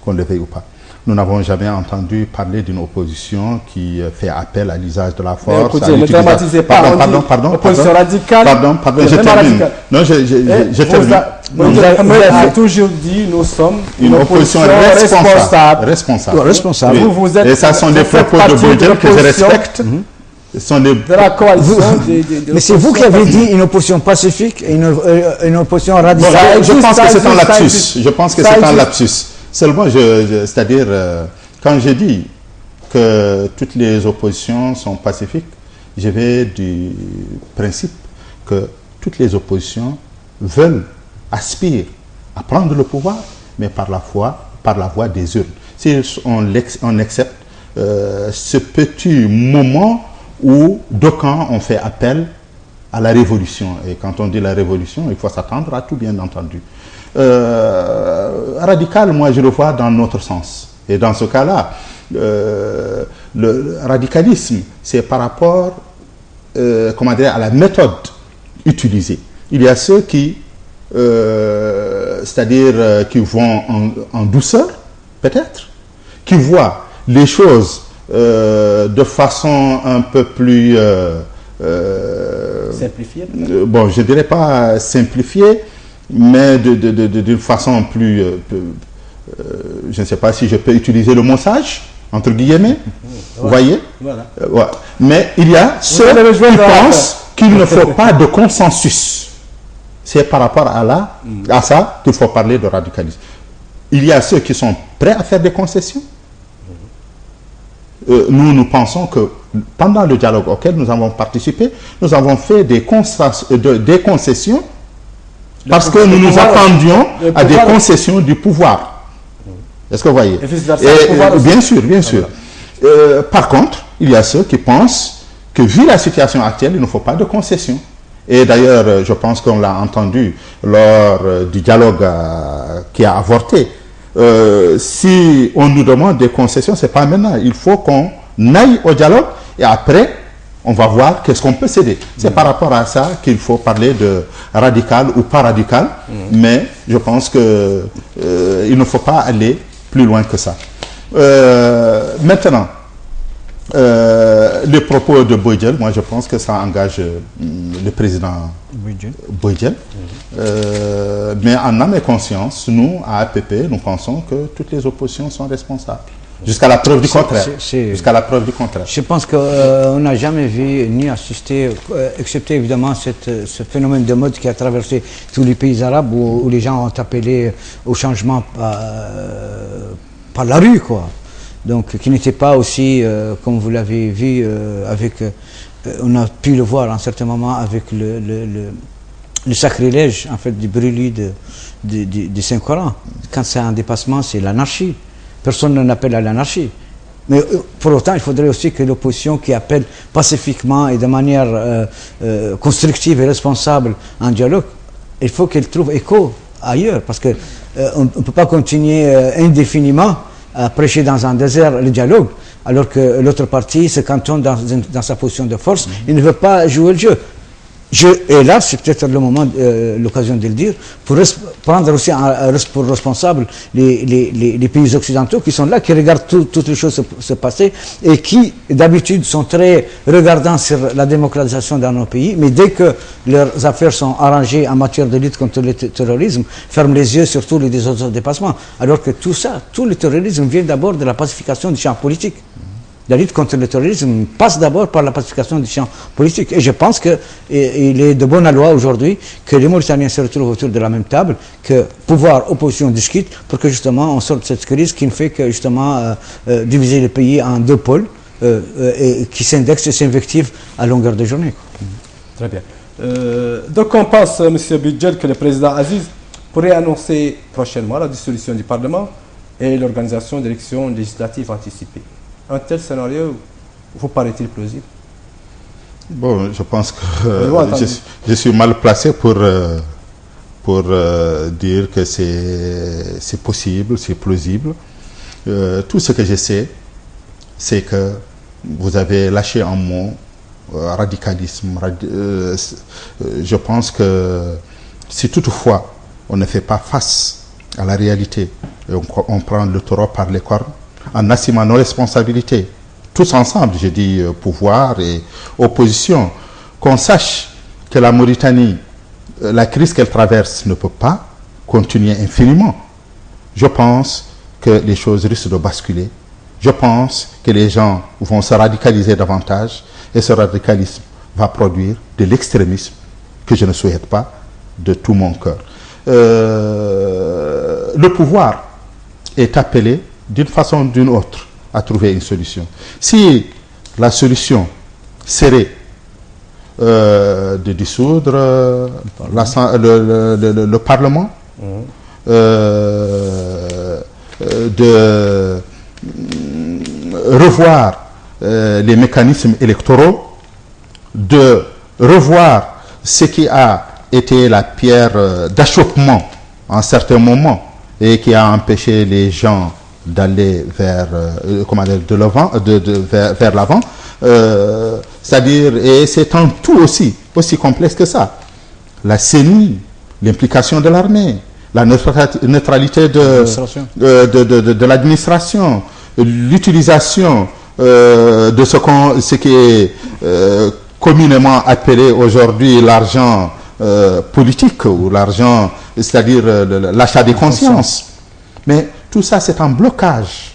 qu'on le veuille ou pas. Nous n'avons jamais entendu parler d'une opposition qui fait appel à l'usage de la force. Écoutez, ne dramatisez pas. Pardon. Opposition radicale. Pardon, je termine. Non, je termine. Vous avez toujours dit nous sommes une opposition responsable. Et ça sont des propos de Boudjel que je respecte. De la coalition mais c'est vous qui avez dit une opposition pacifique et une opposition radicale. Je pense que c'est un lapsus. Je pense que c'est un lapsus. Seulement, c'est-à-dire, quand je dis que toutes les oppositions sont pacifiques, je vais du principe que toutes les oppositions aspirent à prendre le pouvoir, mais par la voie des urnes. Si on accepte ce petit moment où d'aucuns ont fait appel à la révolution. Et quand on dit la révolution, il faut s'attendre à tout, bien entendu. Radical, moi je le vois dans notre sens. Et dans ce cas-là, le radicalisme, c'est par rapport comment dire, à la méthode utilisée. Il y a ceux qui, c'est-à-dire qui vont en douceur, peut-être, qui voient les choses de façon un peu plus... simplifiée, bon, je ne dirais pas simplifiée, mais d'une façon plus... je ne sais pas si je peux utiliser le mot sage, entre guillemets, vous voyez, ouais. Mais il y a ceux qui pensent qu'il ne faut pas de consensus. C'est par rapport à ça qu'il faut parler de radicalisme. Il y a ceux qui sont prêts à faire des concessions. Nous pensons que pendant le dialogue auquel nous avons participé, nous avons fait des concessions parce que nous nous attendions à des concessions du pouvoir. Est-ce que vous voyez? Bien sûr, bien sûr. Par contre, il y a ceux qui pensent que vu la situation actuelle, il ne faut pas de concessions. Et d'ailleurs, je pense qu'on l'a entendu lors du dialogue qui a avorté. Si on nous demande des concessions, ce n'est pas maintenant. Il faut qu'on aille au dialogue et après, on va voir qu'est-ce qu'on peut céder. C'est par rapport à ça qu'il faut parler de radical ou pas radical. Mais je pense qu'il ne faut pas aller plus loin que ça. Maintenant, les propos de Boudjel, moi je pense que ça engage le président Boudjel. Mais en âme et conscience, nous, à APP, nous pensons que toutes les oppositions sont responsables. Jusqu'à la preuve du contraire. Jusqu'à la preuve du contraire. Je pense qu'on n'a jamais vu ni assisté, excepté évidemment ce phénomène de mode qui a traversé tous les pays arabes où les gens ont appelé au changement par la rue, quoi. Donc, qui n'était pas aussi, comme vous l'avez vu, on a pu le voir à un certain moment avec le sacrilège, en fait, du brûlis du Saint-Coran. Quand c'est un dépassement, c'est l'anarchie. Personne n'appelle à l'anarchie. Mais pour autant, il faudrait aussi que l'opposition qui appelle pacifiquement et de manière constructive et responsable un dialogue, il faut qu'elle trouve écho ailleurs. Parce qu'on ne peut pas continuer indéfiniment à prêcher dans un désert le dialogue, alors que l'autre partie se cantonne dans sa position de force. Il ne veut pas jouer le jeu. Et là, c'est peut-être le moment, l'occasion de le dire, pour prendre aussi pour responsable les pays occidentaux qui sont là, qui regardent toutes les choses se passer et qui, d'habitude, sont très regardants sur la démocratisation dans nos pays, mais dès que leurs affaires sont arrangées en matière de lutte contre le terrorisme, ferment les yeux sur tous les autres dépassements. Alors que tout le terrorisme vient d'abord de la pacification du champ politique. La lutte contre le terrorisme passe d'abord par la pacification du champ politique. Et je pense qu'il est de bonne loi aujourd'hui que les Mauritaniens se retrouvent autour de la même table, que pouvoir, opposition discutent pour que justement on sorte de cette crise qui ne fait que justement diviser le pays en deux pôles et qui s'indexent et s'invectivent à longueur de journée. Très bien. Donc on pense, M. Bidjel, que le président Aziz pourrait annoncer prochainement la dissolution du Parlement et l'organisation d'élections législatives anticipées. Un tel scénario vous paraît-il plausible? Bon, je pense que je suis mal placé pour dire que c'est possible, c'est plausible. Tout ce que je sais, c'est que vous avez lâché un mot, radicalisme. Je pense que si toutefois on ne fait pas face à la réalité, et on prend le taureau par les cornes, en assumant nos responsabilités, tous ensemble, je dis pouvoir et opposition, qu'on sache que la Mauritanie, la crise qu'elle traverse ne peut pas continuer infiniment. Je pense que les choses risquent de basculer. Je pense que les gens vont se radicaliser davantage et ce radicalisme va produire de l'extrémisme que je ne souhaite pas de tout mon cœur. Le pouvoir est appelé d'une façon ou d'une autre à trouver une solution. Si la solution serait de dissoudre le Parlement, de revoir les mécanismes électoraux, de revoir ce qui a été la pierre d'achoppement en certains moments et qui a empêché les gens d'aller vers vers l'avant, c'est-à-dire, et c'est un tout aussi complexe que ça. La CENI, l'implication de l'armée, la neutralité de l'administration, l'utilisation de ce qui est communément appelé aujourd'hui l'argent politique ou l'argent, c'est-à-dire l'achat des consciences. Mais tout ça, c'est un blocage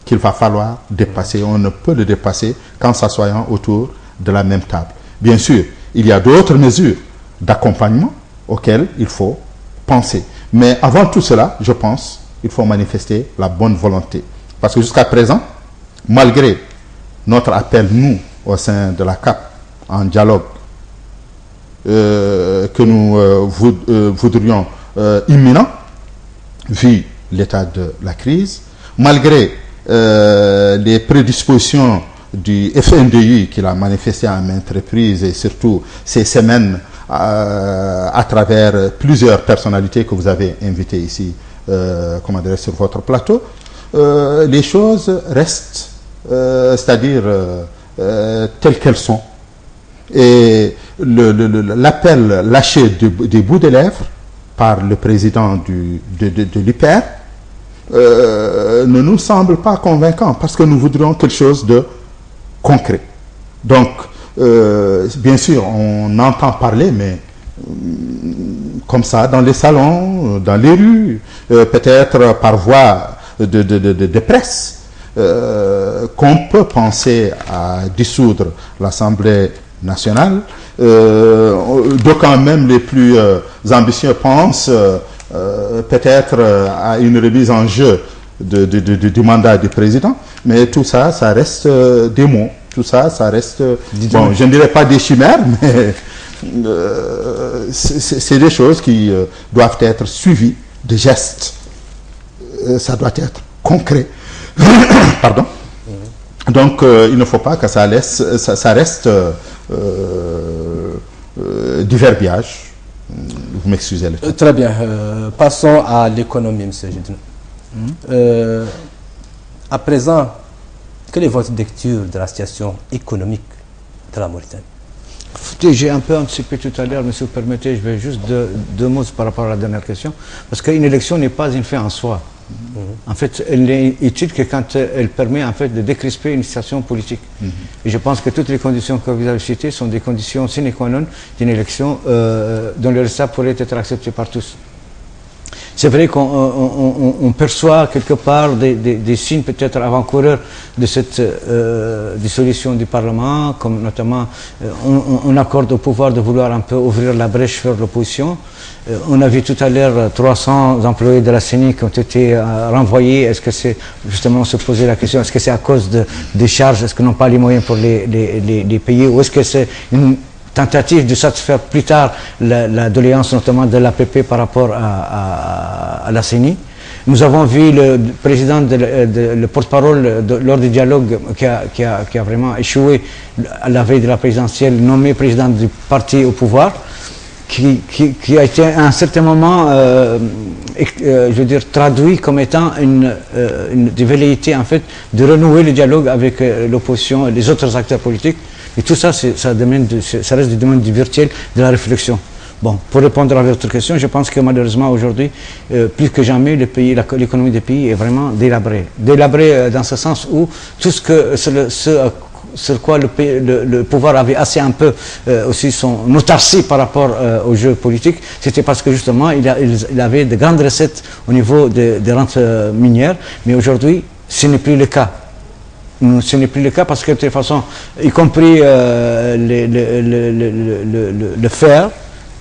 qu'il va falloir dépasser. On ne peut le dépasser qu'en s'assoyant autour de la même table. Bien sûr, il y a d'autres mesures d'accompagnement auxquelles il faut penser. Mais avant tout cela, je pense, il faut manifester la bonne volonté. Parce que jusqu'à présent, malgré notre appel, nous, au sein de la CAP, en dialogue, que nous voudrions imminent, vu l'état de la crise, malgré les prédispositions du FNDI qu'il a manifesté à maintes reprises et surtout ces semaines à travers plusieurs personnalités que vous avez invitées ici sur votre plateau, les choses restent, c'est-à-dire telles qu'elles sont. Et l'appel lâché des bouts de lèvres par le président de l'UPR ne nous semble pas convaincant parce que nous voudrions quelque chose de concret. Donc, bien sûr, on entend parler, mais comme ça, dans les salons, dans les rues, peut-être par voie de presse, qu'on peut penser à dissoudre l'Assemblée nationale. D'aucuns même les plus ambitieux pensent peut-être à une remise en jeu du mandat du président, mais tout ça, ça reste des mots. Tout ça, ça reste, bon, je ne dirais pas des chimères, mais c'est des choses qui doivent être suivies de gestes. Ça doit être concret. Pardon. Donc, il ne faut pas que ça reste du verbiage. Vous m'excusez. Très bien. Passons à l'économie, M. Gédine. À présent, quelle est votre lecture de la situation économique de la Mauritanie? J'ai un peu anticipé tout à l'heure, mais si vous permettez, je vais juste deux mots par rapport à la dernière question. Parce qu'une élection n'est pas une fin en soi. En fait, elle n'est utile que quand elle permet en fait, de décrisper une situation politique. Et je pense que toutes les conditions que vous avez citées sont des conditions sine qua non d'une élection dont le résultat pourrait être accepté par tous. C'est vrai qu'on perçoit quelque part des signes peut-être avant-coureurs de cette dissolution du Parlement, comme notamment on accorde au pouvoir de vouloir un peu ouvrir la brèche vers l'opposition. On a vu tout à l'heure 300 employés de la CENI qui ont été renvoyés. Est-ce que c'est justement se poser la question, est-ce que c'est à cause des charges, est-ce qu'ils n'ont pas les moyens pour les payer, ou est-ce que c'est une tentative de satisfaire plus tard la doléance notamment de l'APP par rapport à la CENI. Nous avons vu le président, le porte-parole lors du dialogue qui a vraiment échoué à la veille de la présidentielle, nommé président du parti au pouvoir, qui a été à un certain moment, je veux dire, traduit comme étant une velléité en fait de renouer le dialogue avec l'opposition et les autres acteurs politiques. Et tout ça, ça reste du domaine du virtuel, de la réflexion. Bon, pour répondre à votre question, je pense que malheureusement aujourd'hui, plus que jamais, l'économie du pays est vraiment délabrée. Délabrée dans ce sens où tout sur quoi le pouvoir avait assez un peu aussi son autarcie par rapport au jeu politique, c'était parce que justement il avait de grandes recettes au niveau des rentes minières, mais aujourd'hui ce n'est plus le cas. Ce n'est plus le cas parce que de toute façon, y compris le fer,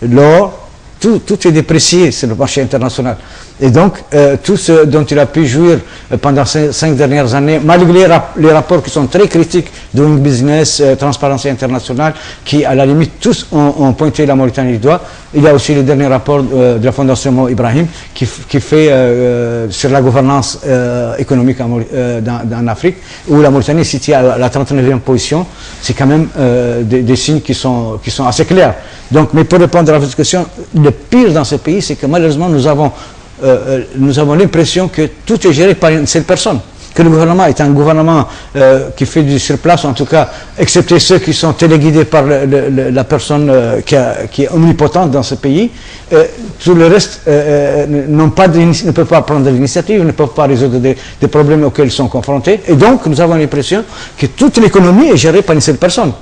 l'or, tout est déprécié sur le marché international. Et donc, tout ce dont il a pu jouir pendant ces 5 dernières années, malgré les rapports qui sont très critiques de Doing Business, Transparency International, qui à la limite tous ont pointé la Mauritanie du doigt. Il y a aussi le dernier rapport de la Fondation Mo Ibrahim qui fait sur la gouvernance économique en Afrique, où la Mauritanie est située à la 39e position. C'est quand même des signes qui sont assez clairs. Donc, mais pour répondre à votre question, le pire dans ce pays, c'est que malheureusement nous avons l'impression que tout est géré par une seule personne, que le gouvernement est un gouvernement qui fait du surplace, en tout cas, excepté ceux qui sont téléguidés par la personne qui est omnipotente dans ce pays. Tout le reste ne peuvent pas prendre l'initiative, ne peuvent pas résoudre des problèmes auxquels ils sont confrontés. Et donc, nous avons l'impression que toute l'économie est gérée par une seule personne.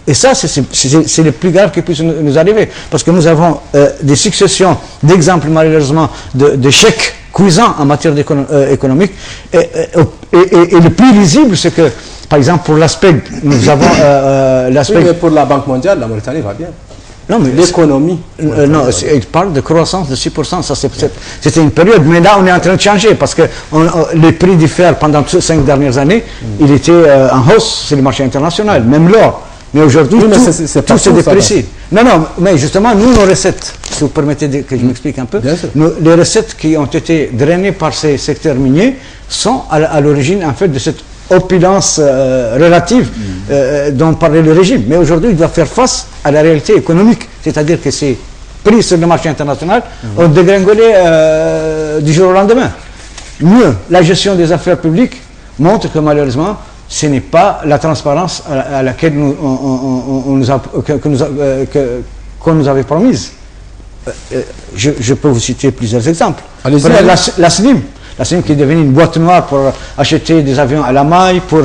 Et ça, c'est le plus grave qui puisse nous arriver. Parce que nous avons des successions d'exemples, malheureusement, de chèques cuisants en matière économique. Et le plus lisible, c'est que, par exemple, pour l'aspect, nous avons l'aspect... Oui, mais pour la Banque mondiale, la Mauritanie va bien. Non, mais l'économie. Non, il parle de croissance de 6%. C'était une période, mais là, on est en train de changer parce que les prix du fer pendant ces 5 dernières années, il était en hausse sur le marché international, même l'or. Mais aujourd'hui, tout se déprécie. Non, mais justement, nous, nos recettes, si vous permettez que je m'explique un peu, les recettes qui ont été drainées par ces secteurs miniers sont à l'origine, en fait, de cette opulence relative dont parlait le régime. Mais aujourd'hui, il doit faire face à la réalité économique. C'est-à-dire que ces prix sur le marché international ont dégringolé du jour au lendemain. Mieux, la gestion des affaires publiques montre que malheureusement, ce n'est pas la transparence à laquelle qu'on nous avait promise. Je peux vous citer plusieurs exemples. La SNIM qui est devenue une boîte noire pour acheter des avions à la maille, pour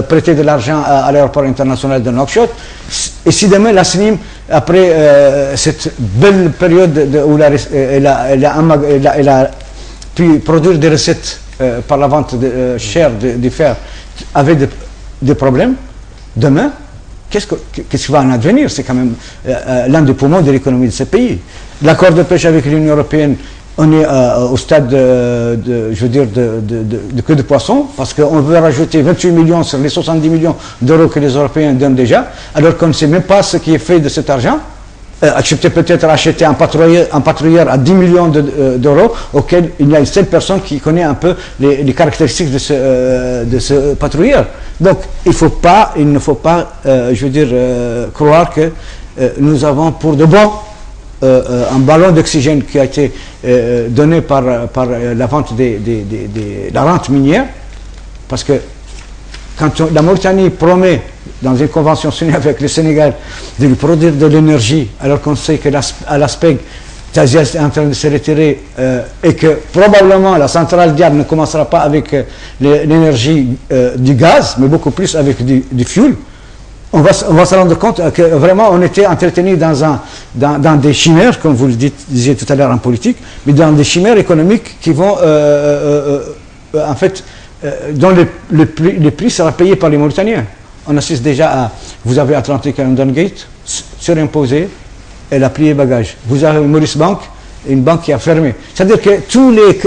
prêter de l'argent à l'aéroport international de Nouakchott. Et si demain la SNIM, après cette belle période où elle a pu produire des recettes par la vente chère du fer avait des problèmes, demain, qu'est-ce qui va en advenir? C'est quand même l'un des poumons de l'économie de ce pays. L'accord de pêche avec l'Union européenne, on est au stade de queue de poisson, parce qu'on veut rajouter 28 millions sur les 70 millions d'euros que les Européens donnent déjà, alors qu'on ne sait même pas ce qui est fait de cet argent. Accepter peut-être acheter un patrouilleur à 10 millions d'euros, auquel il y a une seule personne qui connaît un peu les caractéristiques de ce patrouilleur. Donc il ne faut pas, croire que nous avons pour de bon un ballon d'oxygène qui a été donné par la vente de la rente minière, parce que quand la Mauritanie promet dans une convention signée avec le Sénégal de lui produire de l'énergie, alors qu'on sait que l'ASPEG est en train de se retirer et que probablement la centrale Diab ne commencera pas avec l'énergie du gaz, mais beaucoup plus avec du fuel, on va se rendre compte que vraiment on était entretenu dans des chimères, comme vous le disiez tout à l'heure en politique, mais dans des chimères économiques qui vont en fait dont le prix sera payé par les Mauritaniens. On assiste déjà à, vous avez Atlantic London Gate surimposé, elle a plié bagage. Vous avez Maurice Bank, une banque qui a fermé. C'est-à-dire que tous les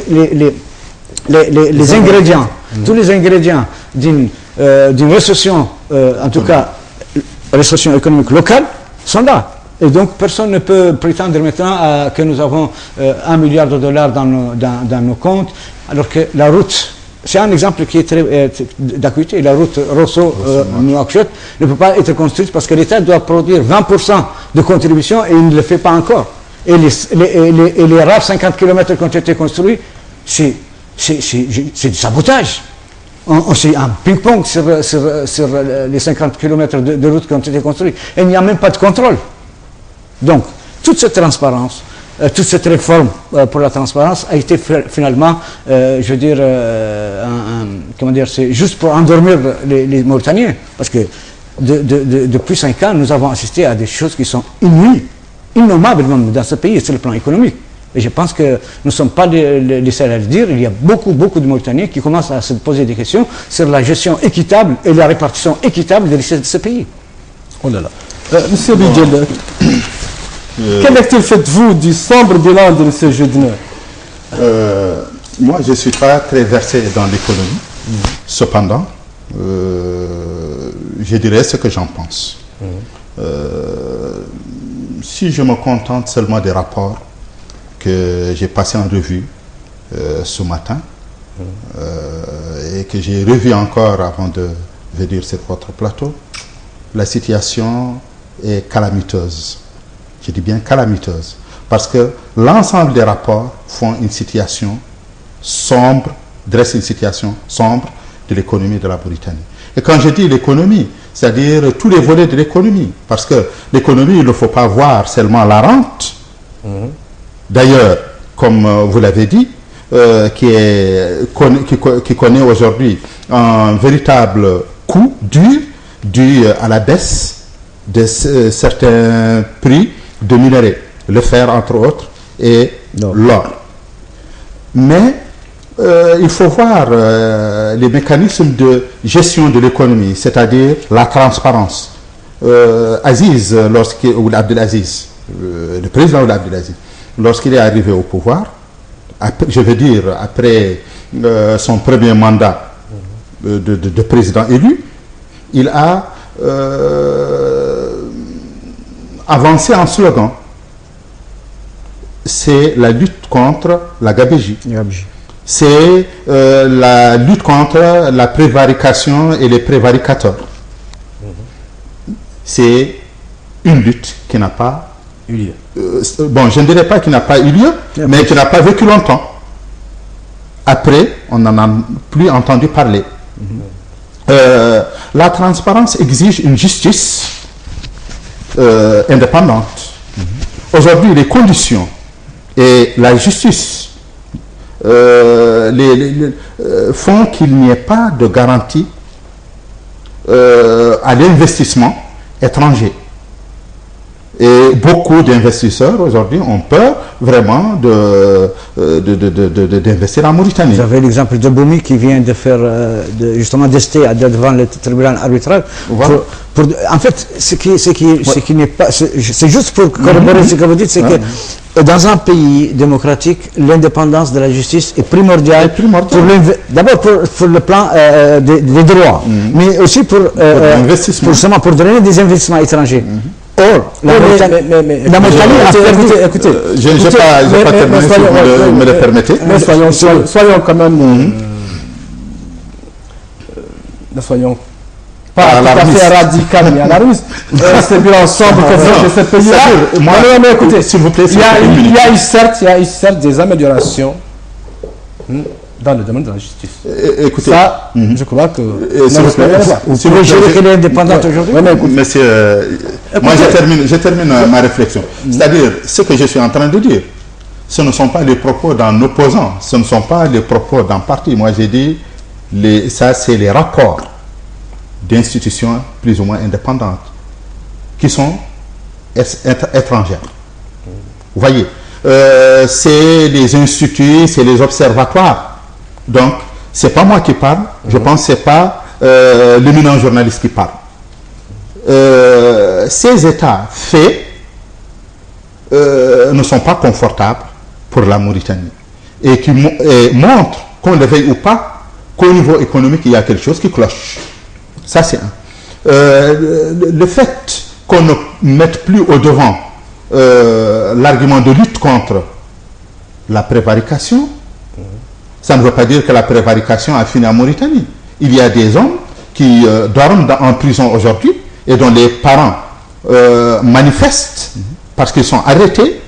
ingrédients, tous les ingrédients d'une récession, en tout cas récession économique locale, sont là. Et donc personne ne peut prétendre maintenant que nous avons $1 milliard dans nos comptes, alors que la route, c'est un exemple qui est très d'acuité, la route Rosso-Nouakchott ne peut pas être construite parce que l'État doit produire 20% de contribution et il ne le fait pas encore. Et les rares 50 km qui ont été construits, c'est du sabotage. C'est un ping-pong sur les 50 km de route qui ont été construits. Et il n'y a même pas de contrôle. Donc, toute cette transparence, toute cette réforme pour la transparence a été finalement, c'est juste pour endormir les Mauritaniens. Parce que depuis 5 ans, nous avons assisté à des choses qui sont inouïes, innommables même dans ce pays sur le plan économique. Et je pense que nous ne sommes pas les seuls à le dire. Il y a beaucoup de Mauritaniens qui commencent à se poser des questions sur la gestion équitable et la répartition équitable des richesses de ce pays. Oh là là. Monsieur Bidjel, quelle lecture faites-vous du sombre bilan de M. Judeneur? Moi, je ne suis pas très versé dans l'économie. Cependant, je dirais ce que j'en pense. Si je me contente seulement des rapports que j'ai passés en revue ce matin et que j'ai revu encore avant de venir sur votre plateau, la situation est calamiteuse. Je dis bien calamiteuse, parce que l'ensemble des rapports font une situation sombre, dressent une situation sombre de l'économie de la Mauritanie. Et quand je dis l'économie, c'est-à-dire tous les volets de l'économie, parce que l'économie, il ne faut pas voir seulement la rente. D'ailleurs, comme vous l'avez dit, qui connaît aujourd'hui un véritable coup dû à la baisse de certains prix de minerais, le fer entre autres et l'or. Mais il faut voir les mécanismes de gestion de l'économie, c'est-à-dire la transparence. Aziz, Abdelaziz, le président Abdelaziz, lorsqu'il est arrivé au pouvoir, après son premier mandat de président élu, il a avancé un slogan. C'est la lutte contre la gabegie. C'est la lutte contre la prévarication et les prévaricateurs. C'est une lutte qui n'a pas eu lieu. Bon, je ne dirais pas qu'il n'a pas eu lieu, mais qui n'a pas vécu longtemps. Après, on n'en a plus entendu parler. La transparence exige une justice indépendante. Aujourd'hui, les conditions et la justice font qu'il n'y ait pas de garantie à l'investissement étranger. Et beaucoup d'investisseurs aujourd'hui ont peur vraiment d'investir en Mauritanie. Vous avez l'exemple de Boumi qui vient de faire justement d'ester devant le tribunal arbitral. Voilà. En fait, ce qui n'est pas, c'est juste pour corroborer ce que vous dites, c'est que dans un pays démocratique, l'indépendance de la justice est primordiale. D'abord pour le plan des droits, mais aussi pour l'investissement, pour donner des investissements étrangers. Or, la Mauritanie a perdu. Écoutez, je n'ai pas terminé, si vous me le permettez. Mais soyons quand même. Ne soyons pas tout à fait radical mais alarmistes. C'est bien ensemble que ce pays-là. Mais écoutez, s'il vous plaît, il y a certes des améliorations dans le domaine de la justice. Écoutez, ça, je crois que... Vous pouvez jurer qu'elle est indépendante aujourd'hui? Monsieur, moi je termine ma réflexion. C'est-à-dire, ce que je suis en train de dire, ce ne sont pas les propos d'un opposant, ce ne sont pas les propos d'un parti. Moi j'ai dit, ça c'est les rapports d'institutions plus ou moins indépendantes qui sont étrangères. Vous voyez, c'est les instituts, c'est les observatoires. Donc, ce n'est pas moi qui parle, je pense que ce n'est pas l'éminent journaliste qui parle. Ces états faits ne sont pas confortables pour la Mauritanie et qui montrent, qu'on le veuille ou pas, qu'au niveau économique, il y a quelque chose qui cloche. Ça, c'est un. Le fait qu'on ne mette plus au devant l'argument de lutte contre la prévarication, ça ne veut pas dire que la prévarication a fini en Mauritanie. Il y a des hommes qui dorment en prison aujourd'hui et dont les parents manifestent parce qu'ils sont arrêtés,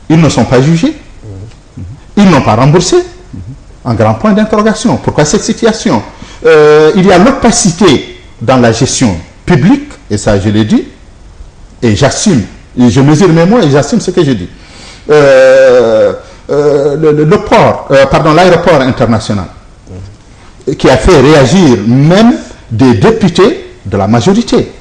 ils ne sont pas jugés, ils n'ont pas remboursé. Un grand point d'interrogation. Pourquoi cette situation? Il y a l'opacité dans la gestion publique, et ça je l'ai dit, et j'assume, et je mesure mes mots et j'assume ce que je dis. L'aéroport international, qui a fait réagir même des députés de la majorité,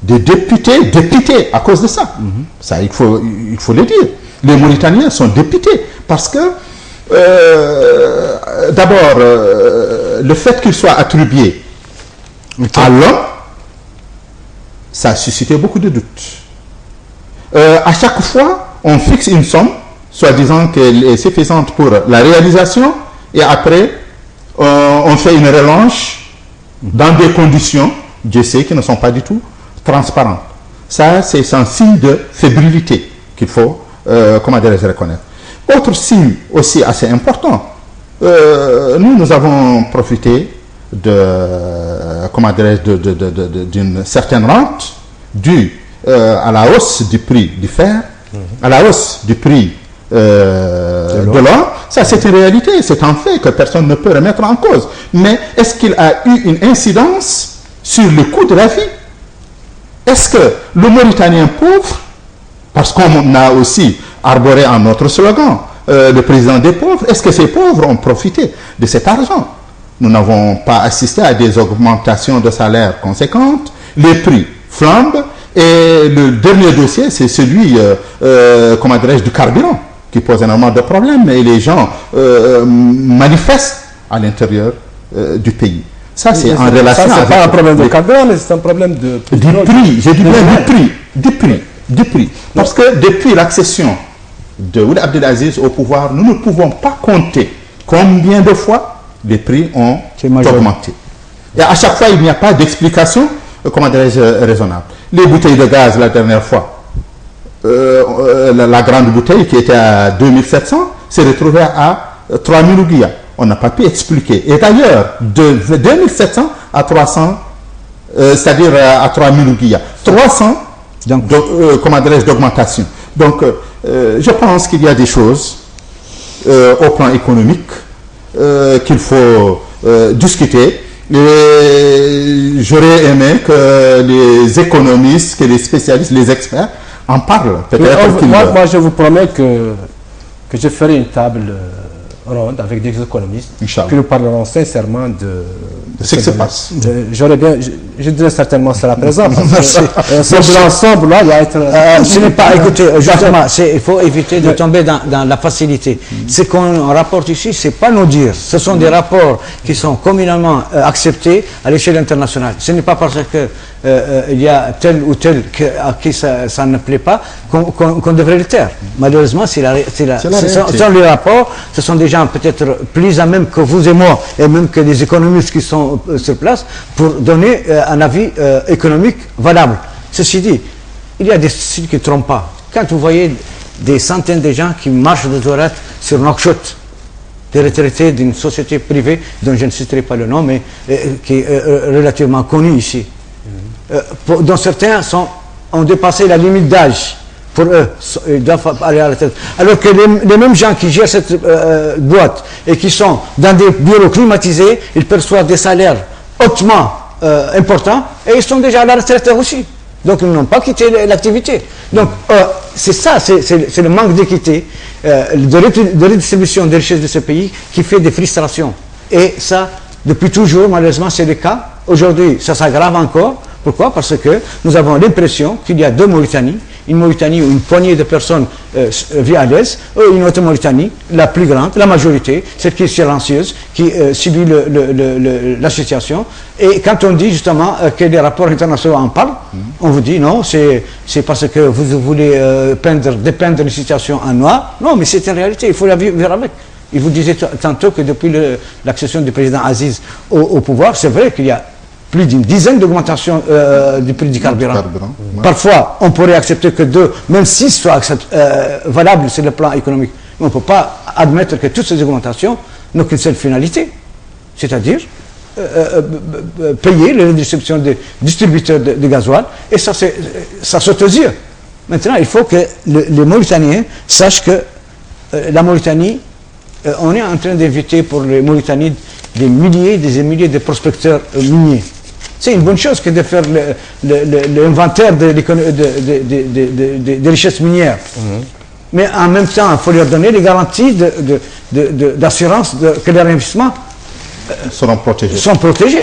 des députés à cause de ça. Ça, il faut le dire. Les Mauritaniens sont députés parce que d'abord le fait qu'ils soient attribués à l'homme, ça a suscité beaucoup de doutes. À chaque fois, on fixe une somme, soi-disant qu'elle est suffisante pour la réalisation, et après, on fait une relance dans des conditions, Dieu sait, qui ne sont pas du tout transparentes. Ça, c'est un signe de fébrilité qu'il faut, reconnaître. Autre signe aussi assez important, nous avons profité d'une certaine rente due à la hausse du prix du fer, à la hausse du prix de l'or. Ça, c'est une réalité, c'est un fait que personne ne peut remettre en cause. Mais est-ce qu'il a eu une incidence sur le coût de la vie? Est-ce que le Mauritanien pauvre, parce qu'on a aussi arboré un autre slogan, le président des pauvres, est-ce que ces pauvres ont profité de cet argent? Nous n'avons pas assisté à des augmentations de salaires conséquentes, les prix flambent, et le dernier dossier, c'est celui du carburant, qui pose énormément de problèmes, et les gens manifestent à l'intérieur du pays. Ça, c'est en relation avec... C'est pas un problème de carburant, mais c'est un problème de... Du prix, j'ai dit bien du prix. Parce que depuis l'accession de Ould Abdelaziz au pouvoir, nous ne pouvons pas compter combien de fois les prix ont augmenté. Et à chaque fois, il n'y a pas d'explication, raisonnable. Les bouteilles de gaz, la dernière fois, la grande bouteille qui était à 2700 s'est retrouvée à 3000 ouguiya. On n'a pas pu expliquer. Et d'ailleurs, de 2700 à 300, c'est-à-dire à 3000 ouguiya, 300 d'augmentation. Donc, je pense qu'il y a des choses au plan économique qu'il faut discuter. Et j'aurais aimé que les économistes, que les spécialistes, les experts en parlent. Moi, je vous promets que je ferai une table ronde avec des économistes, Inch'Allah. puis nous parlerons sincèrement de ce qui se passe. Je dirais certainement cela présent. Merci. L'ensemble, là, il y a être... ce n'est pas, écoutez, justement, il faut éviter de tomber dans la facilité. Ce qu'on rapporte ici, ce n'est pas nos dires. Ce sont des rapports qui sont communément acceptés à l'échelle internationale. Ce n'est pas parce que il y a tel ou tel à qui ça ne plaît pas qu'on devrait le taire. Malheureusement, ce sont les rapports, ce sont des gens peut-être plus à même que vous et moi, et même que les économistes qui sont sur place, pour donner un avis économique valable. Ceci dit, il y a des sites qui ne trompent pas. Quand vous voyez des centaines de gens qui marchent de droite sur Nouakchott, des retraités d'une société privée, dont je ne citerai pas le nom, mais qui est relativement connue ici, dont certains ont dépassé la limite d'âge. Pour eux, ils doivent aller à la retraite. Alors que les mêmes gens qui gèrent cette boîte et qui sont dans des bureaux climatisés, ils perçoivent des salaires hautement importants et ils sont déjà à la retraite aussi. Donc ils n'ont pas quitté l'activité. Donc c'est ça, c'est le manque d'équité, de redistribution des richesses de ce pays qui fait des frustrations. Et ça, depuis toujours, malheureusement, c'est le cas. Aujourd'hui, ça s'aggrave encore. Pourquoi? Parce que nous avons l'impression qu'il y a deux Mauritanies. Une Mauritanie où une poignée de personnes vit à l'aise, ou une autre Mauritanie, la plus grande, la majorité, celle qui est silencieuse, qui subit la situation. Et quand on dit justement que les rapports internationaux en parlent, on vous dit non, c'est parce que vous voulez dépeindre une situation en noir. Non, mais c'est une réalité, il faut la vivre avec. Il vous disait tantôt que depuis l'accession du président Aziz au pouvoir, c'est vrai qu'il y a plus d'une dizaine d'augmentations du prix du carburant. Ouais. Parfois, on pourrait accepter que 2, même 6 soient valables sur le plan économique. Mais on ne peut pas admettre que toutes ces augmentations n'ont qu'une seule finalité, c'est-à-dire payer les redistributions des distributeurs de gasoil, et ça saute aux yeux. Maintenant, il faut que les Mauritaniens sachent que la Mauritanie, on est en train d'inviter pour les Mauritaniens des milliers de prospecteurs miniers. C'est une bonne chose que de faire l'inventaire des richesses minières. Mais en même temps, il faut leur donner les garanties d'assurance que leurs investissements seront protégés.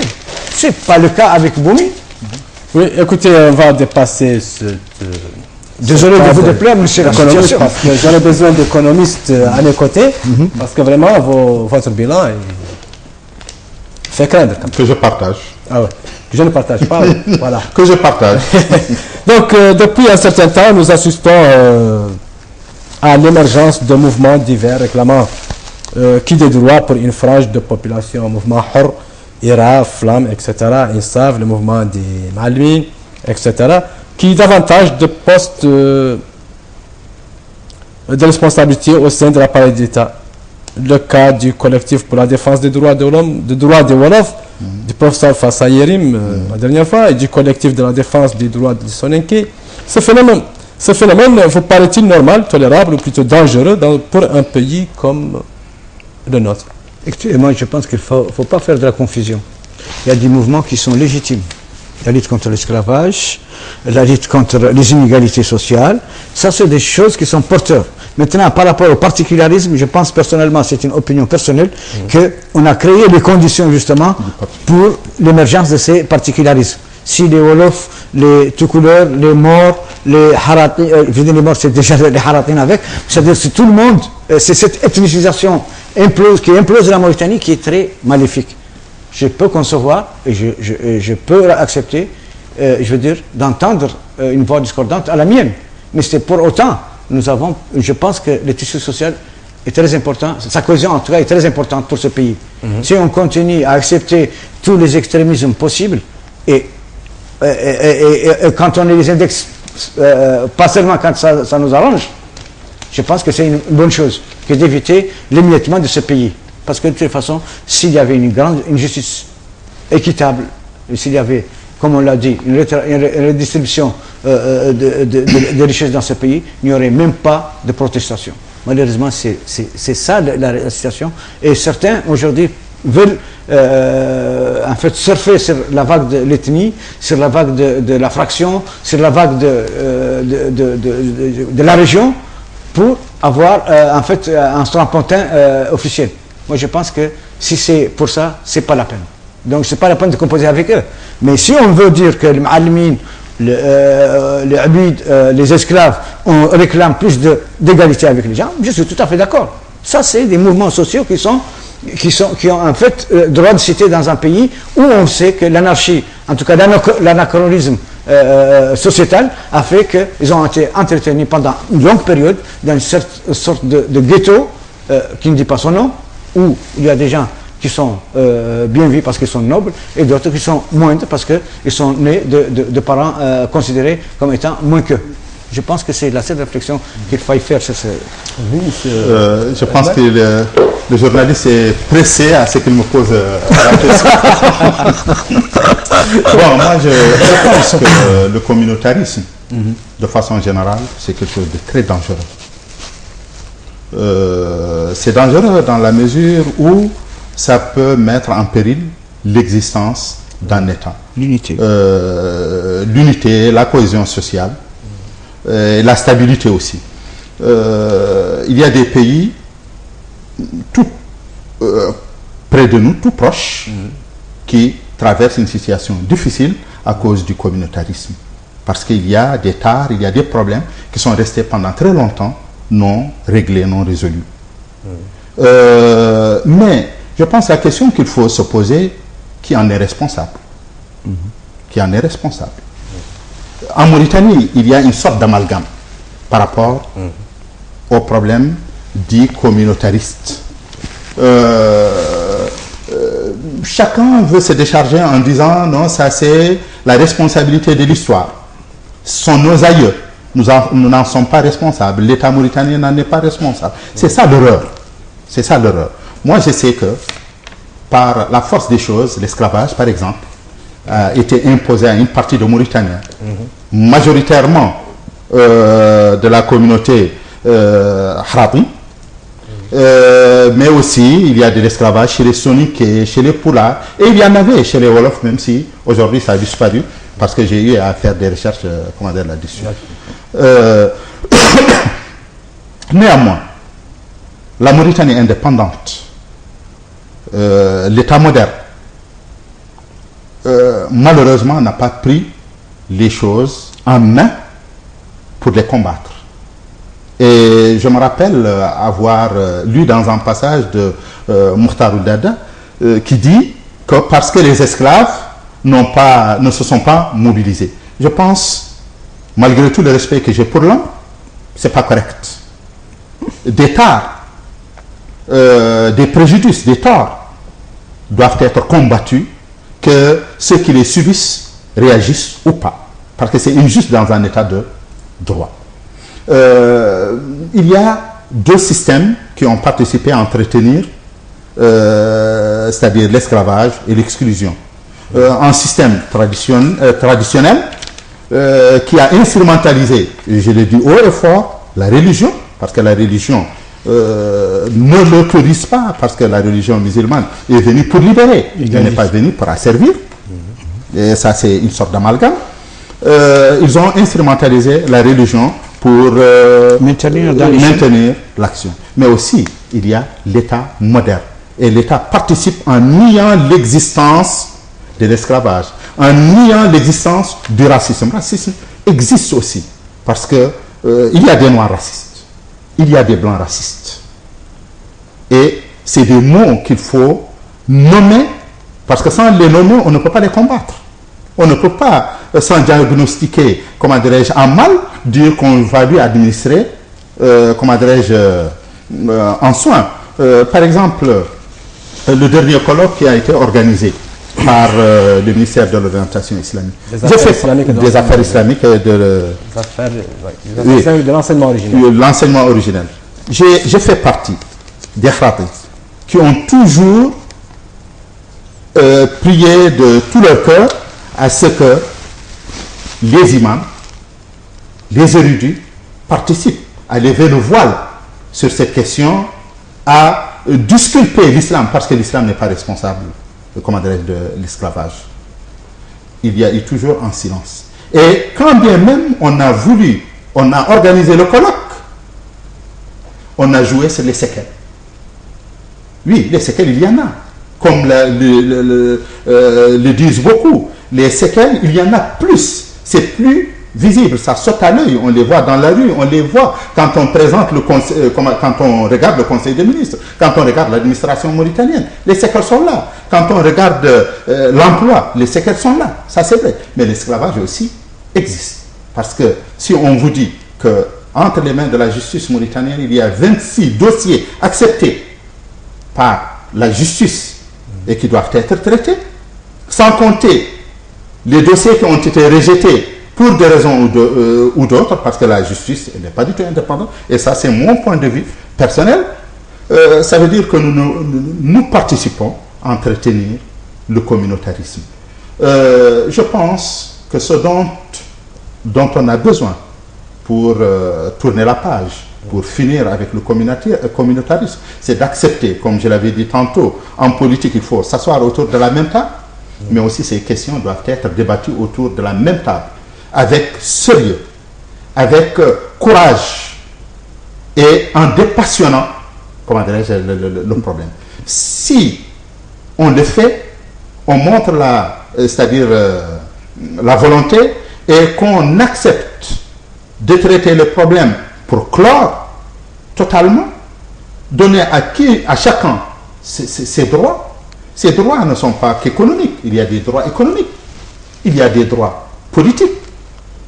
Ce n'est pas le cas avec Boumi. Oui, écoutez, on va dépasser désolé de vous déplaire, monsieur la situation. Parce que j'aurais besoin d'économistes à mes côtés, parce que vraiment, votre bilan fait craindre. Que je partage. Ah ouais. Que je ne partage pas. Voilà. Que je partage. Donc, depuis un certain temps, nous assistons à l'émergence de mouvements divers réclamant qui des droits pour une frange de population, mouvement Hor, IRA, Flamme, etc., INSAV, le mouvement des Malmin, etc., qui davantage de postes de responsabilité au sein de l'appareil d'État. Le cas du collectif pour la défense des droits de l'homme, des Wolof, du professeur Fassa Yerim la dernière fois, et du collectif de la défense des droits de Sonenke. Ce phénomène vous paraît-il normal, tolérable ou plutôt dangereux pour un pays comme le nôtre? Écoutez, moi je pense qu'il ne faut pas faire de la confusion. Il y a des mouvements qui sont légitimes. La lutte contre l'esclavage, la lutte contre les inégalités sociales, ça c'est des choses qui sont porteurs. Maintenant, par rapport au particularisme, je pense personnellement, c'est une opinion personnelle, qu'on a créé les conditions justement pour l'émergence de ces particularismes. Si les Wolofs, les tout couleurs, les morts, les Haratines, les morts c'est déjà les Haratines avec, c'est-à-dire c'est tout le monde, c'est cette ethnicisation qui implose la Mauritanie qui est très maléfique. Je peux concevoir et je peux accepter, je veux dire, d'entendre une voix discordante à la mienne. Mais c'est pour autant, je pense que le tissu social est très important, sa cohésion en tout cas est très importante pour ce pays. Si on continue à accepter tous les extrémismes possibles, et quand on les indexe, pas seulement quand ça nous arrange, je pense que c'est une bonne chose que d'éviter l'émiettement de ce pays. Parce que de toute façon, s'il y avait une justice équitable, s'il y avait, comme on l'a dit, une redistribution de richesses dans ce pays, il n'y aurait même pas de protestation. Malheureusement, c'est ça la situation. Et certains, aujourd'hui, veulent en fait surfer sur la vague de l'ethnie, sur la vague de la fraction, sur la vague de la région, pour avoir en fait un strapontin officiel. Moi je pense que si c'est pour ça, c'est pas la peine. Donc c'est pas la peine de composer avec eux. Mais si on veut dire que les ma'alimin, les abid, les esclaves, on réclame plus d'égalité avec les gens, je suis tout à fait d'accord. Ça c'est des mouvements sociaux qui ont en fait droit de citer dans un pays où on sait que l'anarchie, en tout cas l'anachronisme sociétal a fait qu'ils ont été entretenus pendant une longue période dans une sorte de ghetto qui ne dit pas son nom, où il y a des gens qui sont bien vus parce qu'ils sont nobles et d'autres qui sont moindres parce qu'ils sont nés de parents considérés comme étant moins qu'eux. Je pense que c'est la seule réflexion qu'il faille faire sur ce... Oui, je pense que le journaliste est pressé à ce qu'il me pose la question. Bon, moi je pense que le communautarisme, de façon générale, c'est quelque chose de très dangereux. C'est dangereux dans la mesure où ça peut mettre en péril l'existence d'un État. L'unité. L'unité, la cohésion sociale. La stabilité aussi. Il y a des pays tout près de nous, tout proches, qui traversent une situation difficile à cause du communautarisme. Parce qu'il y a des tares, il y a des problèmes qui sont restés pendant très longtemps non réglés, non résolus. Mais je pense que la question qu'il faut se poser, qui en est responsable? Qui en est responsable? En Mauritanie, il y a une sorte d'amalgame par rapport au problème dit communautariste. Chacun veut se décharger en disant non, ça c'est la responsabilité de l'histoire. Ce sont nos aïeux. Nous n'en sommes pas responsables. L'État mauritanien n'en est pas responsable. C'est ça l'erreur. C'est ça l'erreur. Moi, je sais que par la force des choses, l'esclavage, par exemple, a été imposé à une partie de Mauritaniens, majoritairement de la communauté Hrabi, mais aussi il y a de l'esclavage chez les Soniques, chez les Poulards, et il y en avait chez les Wolofs, même si aujourd'hui ça a disparu, parce que j'ai eu à faire des recherches là-dessus. Néanmoins, la Mauritanie indépendante, l'État moderne, malheureusement n'a pas pris les choses en main pour les combattre. Et je me rappelle avoir lu dans un passage de Mukhtar Oudada qui dit que parce que les esclaves ne se sont pas mobilisés. Je pense, malgré tout le respect que j'ai pour l'homme, c'est pas correct. Des tares, des préjudices, des torts doivent être combattus, que ceux qui les subissent réagissent ou pas. Parce que c'est injuste dans un état de droit. Il y a deux systèmes qui ont participé à entretenir, c'est-à-dire l'esclavage et l'exclusion. Un système traditionnel qui a instrumentalisé, je l'ai dit haut et fort, la religion, parce que la religion ne l'autorise pas, parce que la religion musulmane est venue pour libérer, elle n'est pas venue pour asservir. Et ça, c'est une sorte d'amalgame. Ils ont instrumentalisé la religion pour maintenir l'action. Mais aussi, il y a l'État moderne. Et l'État participe en niant l'existence de l'esclavage, en niant l'existence du racisme. Le racisme existe aussi, parce que il y a des noirs racistes, il y a des blancs racistes. Et c'est des mots qu'il faut nommer, parce que sans les nommer, on ne peut pas les combattre. On ne peut pas, sans diagnostiquer, comment dirais-je, un mal, dire qu'on va lui administrer, comment dirais-je, en soins. Par exemple, le dernier colloque qui a été organisé par le ministère de l'orientation islamique. Des affaires islamiques et de l'enseignement originel. L'enseignement originel. J'ai fait partie des Khatis qui ont toujours prié de tout leur cœur à ce que les imams, les érudits participent à lever le voile sur cette question, à disculper l'islam, parce que l'islam n'est pas responsable, comment dirais-je, de l'esclavage. Il y a eu toujours un silence. Et quand bien même on a organisé le colloque, on a joué sur les séquelles. Oui, les séquelles, il y en a. Comme le disent beaucoup, les séquelles, il y en a plus. C'est plus visible, ça saute à l'œil, on les voit dans la rue, on les voit quand on présente quand on regarde le Conseil des ministres, quand on regarde l'administration mauritanienne, les séquelles sont là. Quand on regarde l'emploi, les séquelles sont là, ça c'est vrai. Mais l'esclavage aussi existe. Parce que si on vous dit que entre les mains de la justice mauritanienne, il y a 26 dossiers acceptés par la justice et qui doivent être traités, sans compter les dossiers qui ont été rejetés pour des raisons ou d'autres, parce que la justice n'est pas du tout indépendante, et ça c'est mon point de vue personnel, ça veut dire que nous participons à entretenir le communautarisme. Je pense que ce dont on a besoin pour tourner la page, pour finir avec le communautarisme, c'est d'accepter, comme je l'avais dit tantôt, en politique il faut s'asseoir autour de la même table, mais aussi ces questions doivent être débattues autour de la même table, avec sérieux, avec courage et en dépassionnant, comment dirais-je, le problème. Si on le fait, on montre c'est-à-dire la volonté et qu'on accepte de traiter le problème pour clore totalement, donner à chacun ses droits. Ces droits ne sont pas qu'économiques, il y a des droits économiques, il y a des droits politiques.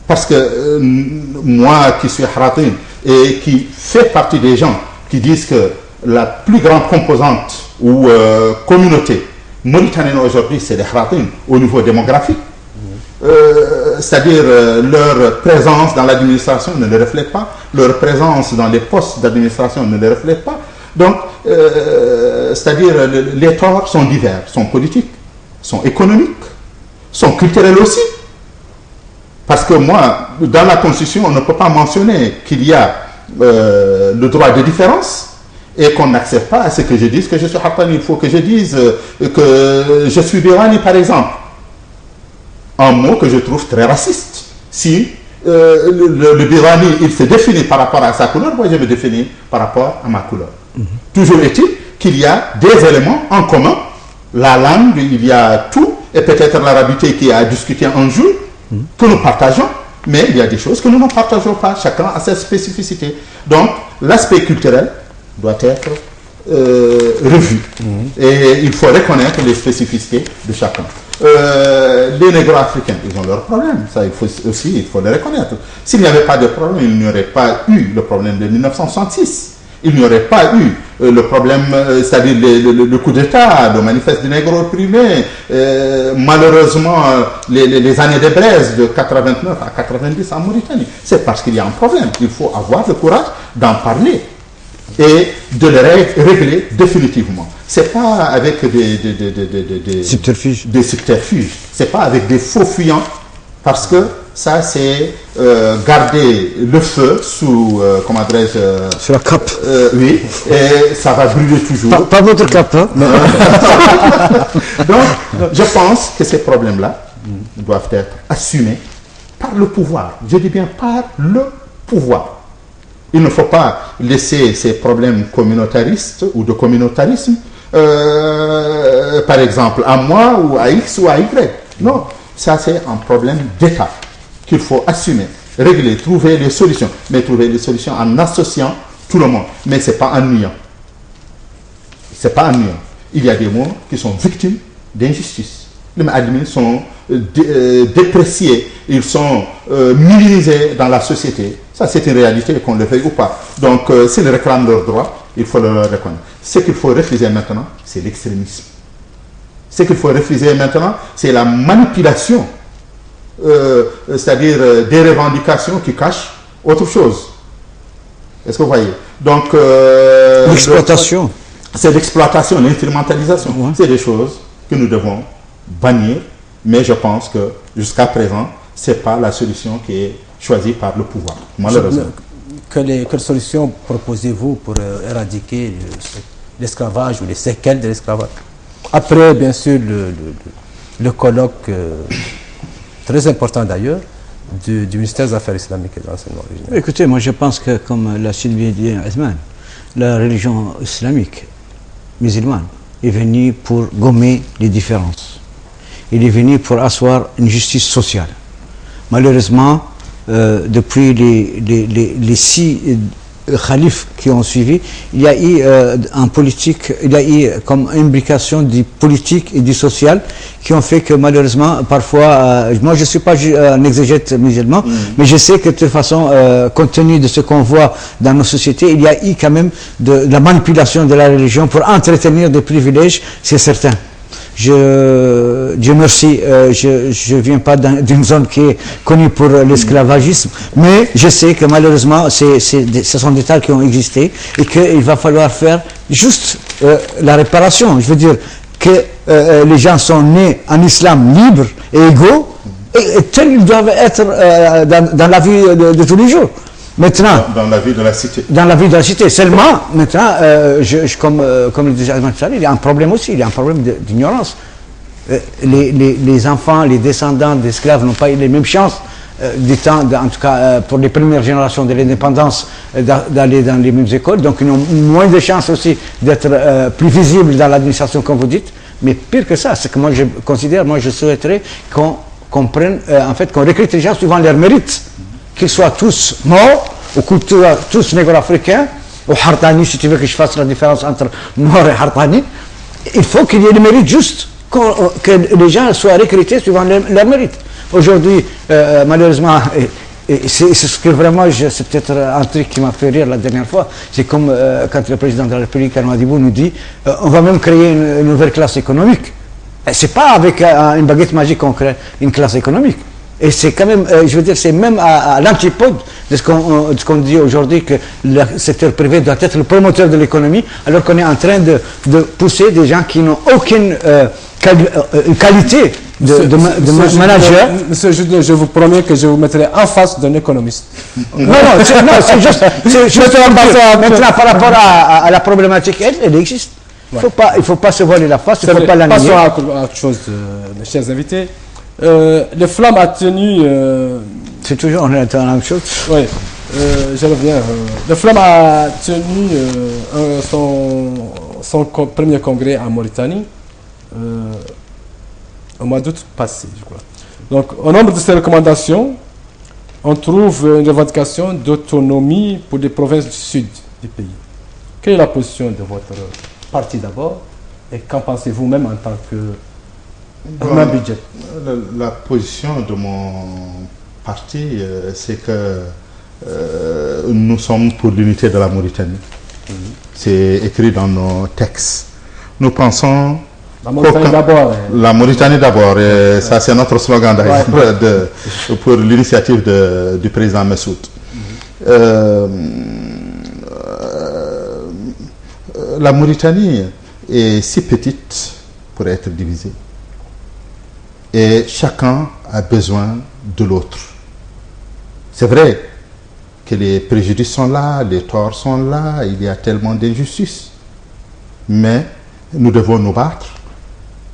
Parce que moi qui suis Haratin et qui fait partie des gens qui disent que la plus grande composante ou communauté mauritanienne aujourd'hui, c'est les Haratin au niveau démographique. C'est-à-dire leur présence dans l'administration ne le reflète pas, leur présence dans les postes d'administration ne le reflète pas. Donc, c'est-à-dire les torts sont divers, sont politiques, sont économiques, sont culturels aussi. Parce que moi, dans la Constitution, on ne peut pas mentionner qu'il y a le droit de différence et qu'on n'accepte pas à ce que je dise que je suis Haqqani. Il faut que je dise que je suis Birani, par exemple. Un mot que je trouve très raciste. Si le Birani, il se définit par rapport à sa couleur, moi je me définis par rapport à ma couleur. Toujours est-il qu'il y a des éléments en commun. La langue, il y a tout, et peut-être l'arabité qui a discuté un jour, que nous partageons, mais il y a des choses que nous ne partageons pas. Chacun a sa spécificité. Donc, l'aspect culturel doit être revu. Et il faut reconnaître les spécificités de chacun. Les négro-africains, ils ont leurs problèmes. Ça, il faut le reconnaître. S'il n'y avait pas de problème, il n'y aurait pas eu le problème de 1966. Il n'y aurait pas eu le problème, c'est-à-dire le coup d'État, le manifeste des négros opprimés, malheureusement les années de braise de 89 à 90 en Mauritanie. C'est parce qu'il y a un problème. Il faut avoir le courage d'en parler et de le régler définitivement. C'est pas avec des subterfuges. C'est pas avec des faux fuyants, parce que ça c'est garder le feu sous, comment dirais-je, sur la cape. Oui, et ça va brûler toujours. Pas votre cape, hein. Donc, je pense que ces problèmes-là doivent être assumés par le pouvoir. Je dis bien par le pouvoir. Il ne faut pas laisser ces problèmes communautaristes ou de communautarisme, par exemple, à moi ou à X ou à Y. Non, ça c'est un problème d'État qu'il faut assumer, régler, trouver les solutions. Mais trouver les solutions en associant tout le monde. Mais ce n'est pas ennuyant. Ce n'est pas ennuyant. Il y a des mots qui sont victimes d'injustice. Les admis sont dépréciés, ils sont minimisés dans la société. Ça, c'est une réalité, qu'on le veuille ou pas. Donc, s'ils réclament leurs droits, il faut le reconnaître. Ce qu'il faut refuser maintenant, c'est l'extrémisme. Ce qu'il faut refuser maintenant, c'est la manipulation, c'est-à-dire des revendications qui cachent autre chose. Est-ce que vous voyez? Donc, l'exploitation. C'est l'exploitation, l'instrumentalisation. Ouais. C'est des choses que nous devons bannir, mais je pense que jusqu'à présent, ce n'est pas la solution qui est choisie par le pouvoir, malheureusement. Quelle solution proposez-vous pour éradiquer l'esclavage ou les séquelles de l'esclavage? Après, bien sûr, le colloque, très important d'ailleurs, du ministère des Affaires islamiques et de l'enseignement régional. Écoutez, moi je pense que, comme l'a si bien dit Othman, la religion islamique, musulmane, est venue pour gommer les différences. Il est venu pour asseoir une justice sociale. Malheureusement, depuis les 6 khalifes qui ont suivi, il y a eu en politique, il y a eu comme imbrication du politique et du social qui ont fait que malheureusement, parfois, moi je ne suis pas un exégète musulman, mais je sais que de toute façon, compte tenu de ce qu'on voit dans nos sociétés, il y a eu quand même de la manipulation de la religion pour entretenir des privilèges, c'est certain. Dieu merci, je ne viens pas d'une zone qui est connue pour l'esclavagisme, mais je sais que malheureusement, ce sont des tas qui ont existé et qu'il va falloir faire juste la réparation. Je veux dire que les gens sont nés en islam libre et égaux et tels ils doivent être dans la vie de tous les jours. Maintenant, dans la vie de la cité. Dans la vie de la cité. Seulement, maintenant, comme le disait Ahmed Salih, il y a un problème aussi, il y a un problème d'ignorance. Les enfants, les descendants d'esclaves n'ont pas eu les mêmes chances du temps, en tout cas pour les premières générations de l'indépendance, d'aller dans les mêmes écoles. Donc ils ont moins de chances aussi d'être plus visibles dans l'administration, comme vous dites. Mais pire que ça, c'est que moi je considère, je souhaiterais qu'on prenne, en fait, qu'on recrute les gens suivant leurs mérites. Qu'ils soient tous morts, ou qu'ils soient tous négro-africains, ou hartani, si tu veux que je fasse la différence entre mort et hartani, il faut qu'il y ait le mérite juste, que les gens soient recrutés suivant leur mérite. Aujourd'hui, malheureusement, c'est ce que vraiment, c'est peut-être un truc qui m'a fait rire la dernière fois, c'est comme quand le président de la République, Al-Madibou, nous dit on va même créer une nouvelle classe économique. C'est pas avec une baguette magique qu'on crée une classe économique. Et c'est quand même, je veux dire, c'est même à l'antipode de ce qu'on dit aujourd'hui, que le secteur privé doit être le promoteur de l'économie, alors qu'on est en train de pousser des gens qui n'ont aucune qualité de manager. Monsieur Julien, je vous promets que je vous mettrai en face d'un économiste. Non, c'est juste maintenant par rapport à la problématique, elle existe. Il ne faut pas se voiler la face, il ne faut pas la nier. Passons à autre chose, mes chers invités. Le Flamme a tenu... c'est toujours on est dans la même chose. Oui, je reviens. Le Flamme a tenu son premier congrès en Mauritanie au mois d'août passé, je crois. Donc, au nombre de ces recommandations, on trouve une revendication d'autonomie pour les provinces du sud du pays. Quelle est la position de votre parti d'abord et qu'en pensez-vous même en tant que... budget. La position de mon parti, c'est que nous sommes pour l'unité de la Mauritanie. C'est écrit dans nos textes. Nous pensons... La Mauritanie d'abord. La Mauritanie d'abord. Et ça, c'est notre slogan d'ailleurs pour l'initiative du président Messoud. La Mauritanie est si petite pour être divisée. Et chacun a besoin de l'autre. C'est vrai que les préjudices sont là, les torts sont là, il y a tellement d'injustices. Mais nous devons nous battre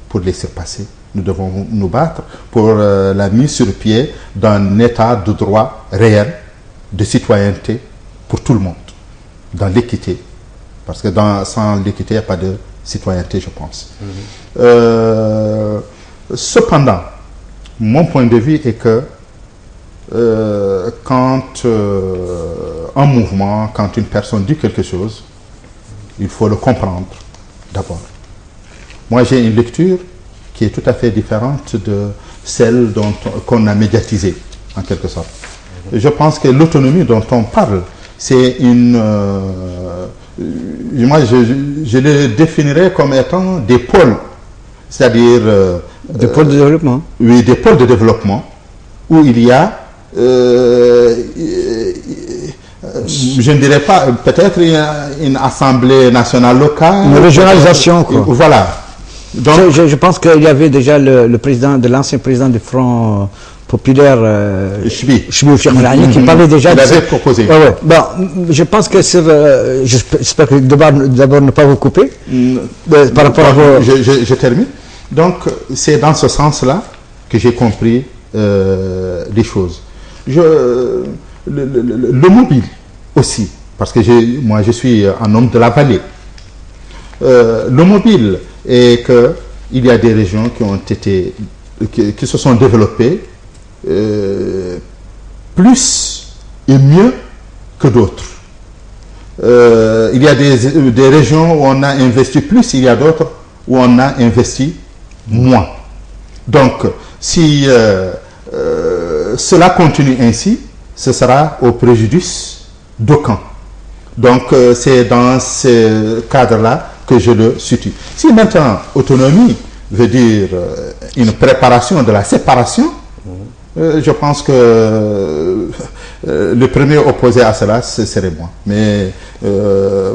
pour les surpasser. Nous devons nous battre pour la mise sur pied d'un état de droit réel, de citoyenneté pour tout le monde, dans l'équité. Parce que sans l'équité, il n'y a pas de citoyenneté, je pense. Cependant, mon point de vue est que quand un mouvement, quand une personne dit quelque chose, il faut le comprendre d'abord. Moi, j'ai une lecture qui est tout à fait différente de celle qu'on a médiatisée, en quelque sorte. Je pense que l'autonomie dont on parle, c'est une... moi, je le définirais comme étant des pôles, c'est-à-dire... des pôles de développement. Oui, des pôles de développement où il y a, je ne dirais pas, peut-être une assemblée nationale locale. Une régionalisation, quoi. Voilà. Donc, je pense qu'il y avait déjà le président de l'ancien président du Front populaire, Chbi qui parlait déjà de ça. Il avait proposé. Bon, je pense que j'espère que d'abord ne pas vous couper. Par rapport à vos... Je termine. Donc, c'est dans ce sens-là que j'ai compris les choses. Le mobile aussi, parce que moi je suis un homme de la vallée. Le mobile est qu'il y a des régions qui ont été, qui se sont développées plus et mieux que d'autres. Il y a des régions où on a investi plus, il y a d'autres où on a investi moins. Donc, si cela continue ainsi, ce sera au préjudice d'aucun. Donc, c'est dans ce cadre-là que je le situe. Si maintenant, autonomie veut dire une préparation de la séparation, je pense que le premier opposé à cela, ce serait moi. Mais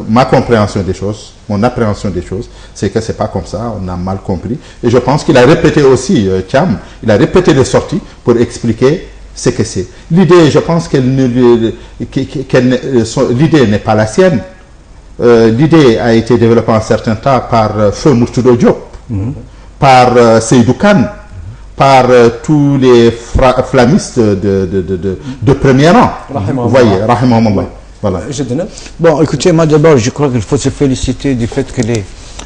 ma compréhension des choses, mon appréhension des choses, c'est que ce n'est pas comme ça, on a mal compris. Et je pense qu'il a répété aussi, Thiam, il a répété les sorties pour expliquer ce que c'est. L'idée, je pense l'idée n'est pas la sienne. L'idée a été développée en un certain temps par Feu Murtudo Diop, par Seydou Khan, par tous les flamistes de premier rang. Vous voyez, rahimahumullah. Voilà. Bon, écoutez, moi d'abord, je crois qu'il faut se féliciter du fait que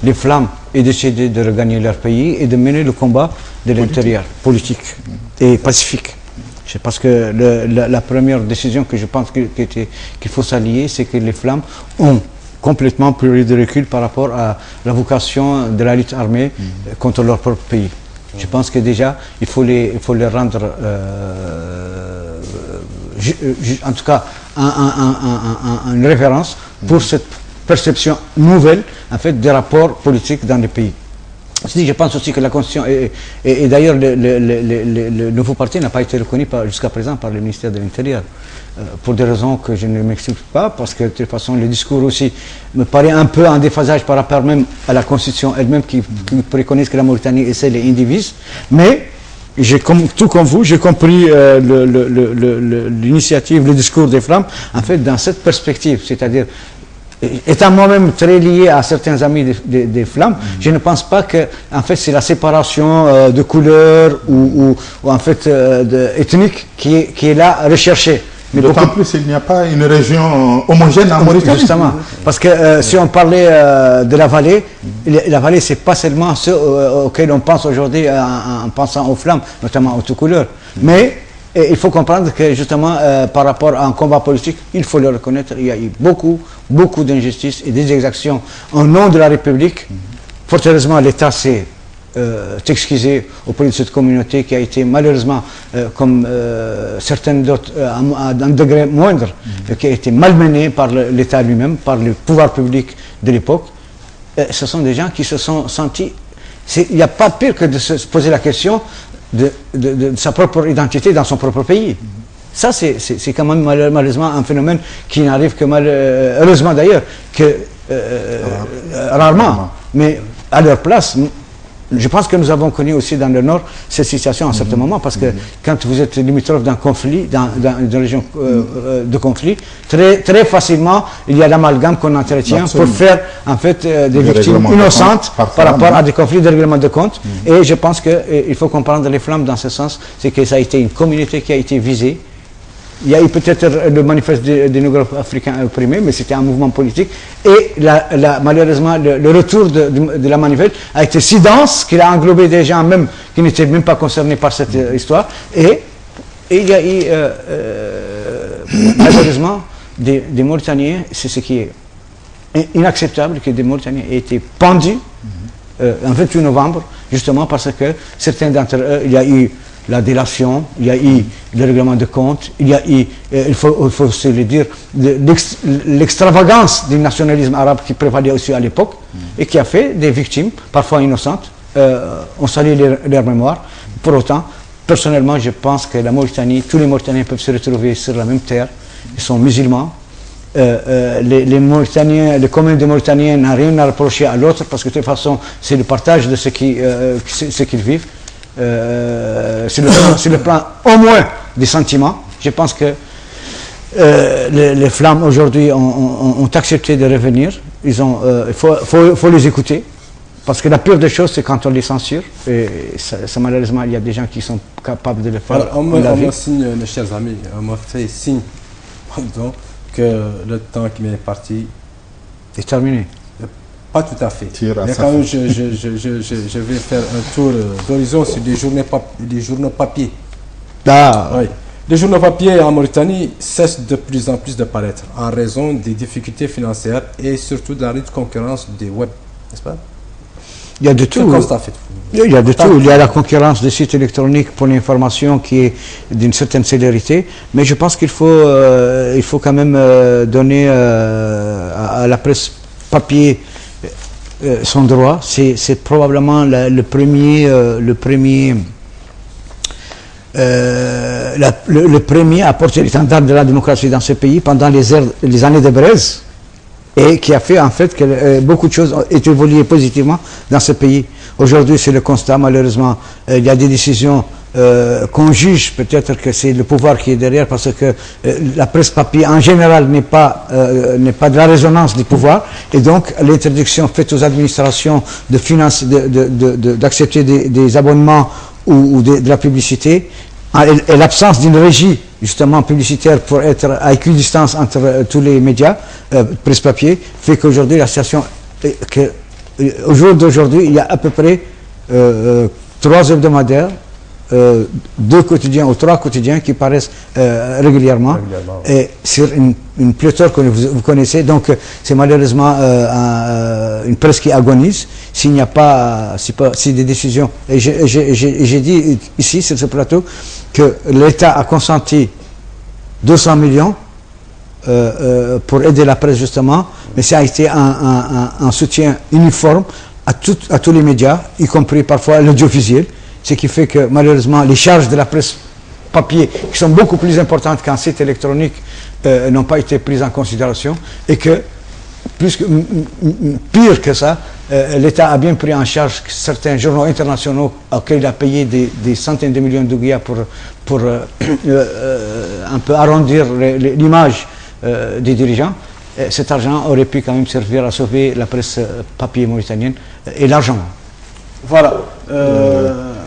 les flammes aient décidé de regagner leur pays et de mener le combat de l'intérieur, politique et pacifique. Parce que la première décision que je pense qu'il faut s'allier, c'est que les flammes ont complètement pris de recul par rapport à la vocation de la lutte armée contre leur propre pays. Je pense que déjà, il faut les rendre, en tout cas, une référence pour cette perception nouvelle, en fait, des rapports politiques dans les pays. Je pense aussi que la Constitution, et d'ailleurs le nouveau parti n'a pas été reconnu jusqu'à présent par le ministère de l'Intérieur, pour des raisons que je ne m'explique pas, parce que de toute façon le discours aussi me paraît un peu en déphasage par rapport même à la Constitution elle-même qui préconise que la Mauritanie essaie les indivises. Mais tout comme vous, j'ai compris l'initiative, le discours des flammes, en fait, dans cette perspective, c'est-à-dire étant moi-même très lié à certains amis des flammes, je ne pense pas que, en fait, c'est la séparation de couleurs ou en fait ethnique qui est là recherchée. Mais d'autant plus il n'y a pas une région homogène en Mauritanie. Justement, parce que si on parlait de la vallée c'est pas seulement ceux auxquels on pense aujourd'hui en pensant aux flammes, notamment aux tout couleurs. Mais il faut comprendre que justement par rapport à un combat politique, il faut le reconnaître, il y a eu beaucoup d'injustices et des exactions au nom de la République. Fort heureusement, l'État s'est excusé auprès de cette communauté qui a été malheureusement, comme certaines d'autres, à un degré moindre, qui a été malmenée par l'État lui-même, par le pouvoir public de l'époque. Ce sont des gens qui se sont sentis... Il n'y a pas pire que de se poser la question de sa propre identité dans son propre pays. Ça, c'est quand même malheureusement un phénomène qui n'arrive que heureusement d'ailleurs, que rarement. Mais à leur place, je pense que nous avons connu aussi dans le Nord cette situation à un certain moment, parce que quand vous êtes limitrophe d'un conflit, dans une région de conflit, très facilement, il y a l'amalgame qu'on entretient pour faire en fait des victimes innocentes par rapport à des conflits de règlement de compte. Et je pense qu'il faut comprendre les flammes dans ce sens, c'est que ça a été une communauté qui a été visée. Il y a eu peut-être le manifeste des négroïdes africains opprimés, mais c'était un mouvement politique. Et malheureusement, le retour de la manifeste a été si dense qu'il a englobé des gens même qui n'étaient même pas concernés par cette histoire. Et il y a eu, malheureusement, des Mauritaniens, c'est ce qui est inacceptable, que des Mauritaniens aient été pendus en 28 novembre, justement parce que certains d'entre eux, il y a eu la délation, il y a eu le règlement de compte, il y a eu, il faut se le dire, l'extravagance du nationalisme arabe qui prévalait aussi à l'époque et qui a fait des victimes, parfois innocentes. On salue leur mémoire. Pour autant, personnellement, je pense que la Mauritanie, tous les Mauritaniens peuvent se retrouver sur la même terre. Ils sont musulmans. Les Mauritaniens, les communes de Mauritaniens n'ont rien à reprocher à l'autre, parce que de toute façon, c'est le partage de ce qu'ils vivent. Sur le plan au moins des sentiments. Je pense que les flammes aujourd'hui ont accepté de revenir. Il faut les écouter, parce que la pire des choses, c'est quand on les censure, et ça, malheureusement, il y a des gens qui sont capables de le faire. Alors, on me signe, mes chers amis, on m'a fait signe, pardon, que le temps qui m'est parti est terminé. Pas tout à fait. Mais quand même, je vais faire un tour d'horizon sur des journaux papier. Ah. Oui. Les journaux papier en Mauritanie cessent de plus en plus de paraître en raison des difficultés financières et surtout de la rude concurrence des web, n'est-ce pas? Il y a de tout. Il y a de tout. Il y a la concurrence des sites électroniques pour l'information qui est d'une certaine célérité, mais je pense qu'il faut quand même donner à la presse papier son droit. C'est probablement le premier à porter l'étendard de la démocratie dans ce pays pendant les années de braise, et qui a fait en fait que beaucoup de choses ont évolué positivement dans ce pays. Aujourd'hui, c'est le constat, malheureusement, il y a des décisions qu'on juge peut-être que c'est le pouvoir qui est derrière, parce que la presse papier en général n'est pas de la résonance du pouvoir, et donc l'interdiction faite aux administrations d'accepter des abonnements ou de la publicité, et l'absence d'une régie justement publicitaire pour être à équidistance entre tous les médias, presse papier, fait qu'aujourd'hui la situation, au jour d'aujourd'hui, il y a à peu près 3 hebdomadaires, 2 quotidiens ou 3 quotidiens qui paraissent régulièrement, et sur une pléthore que vous connaissez. Donc c'est malheureusement une presse qui agonise s'il n'y a pas, si des décisions. Et j'ai dit ici sur ce plateau que l'État a consenti 200 millions pour aider la presse justement, mais ça a été un soutien uniforme à tous les médias, y compris parfois l'audiovisuel, ce qui fait que malheureusement les charges de la presse papier, qui sont beaucoup plus importantes qu'un site électronique, n'ont pas été prises en considération, et que pire que ça, l'État a bien pris en charge certains journaux internationaux auxquels il a payé des centaines de millions de guillas pour un peu arrondir l'image des dirigeants. Et cet argent aurait pu quand même servir à sauver la presse papier mauritanienne, et largement. Voilà.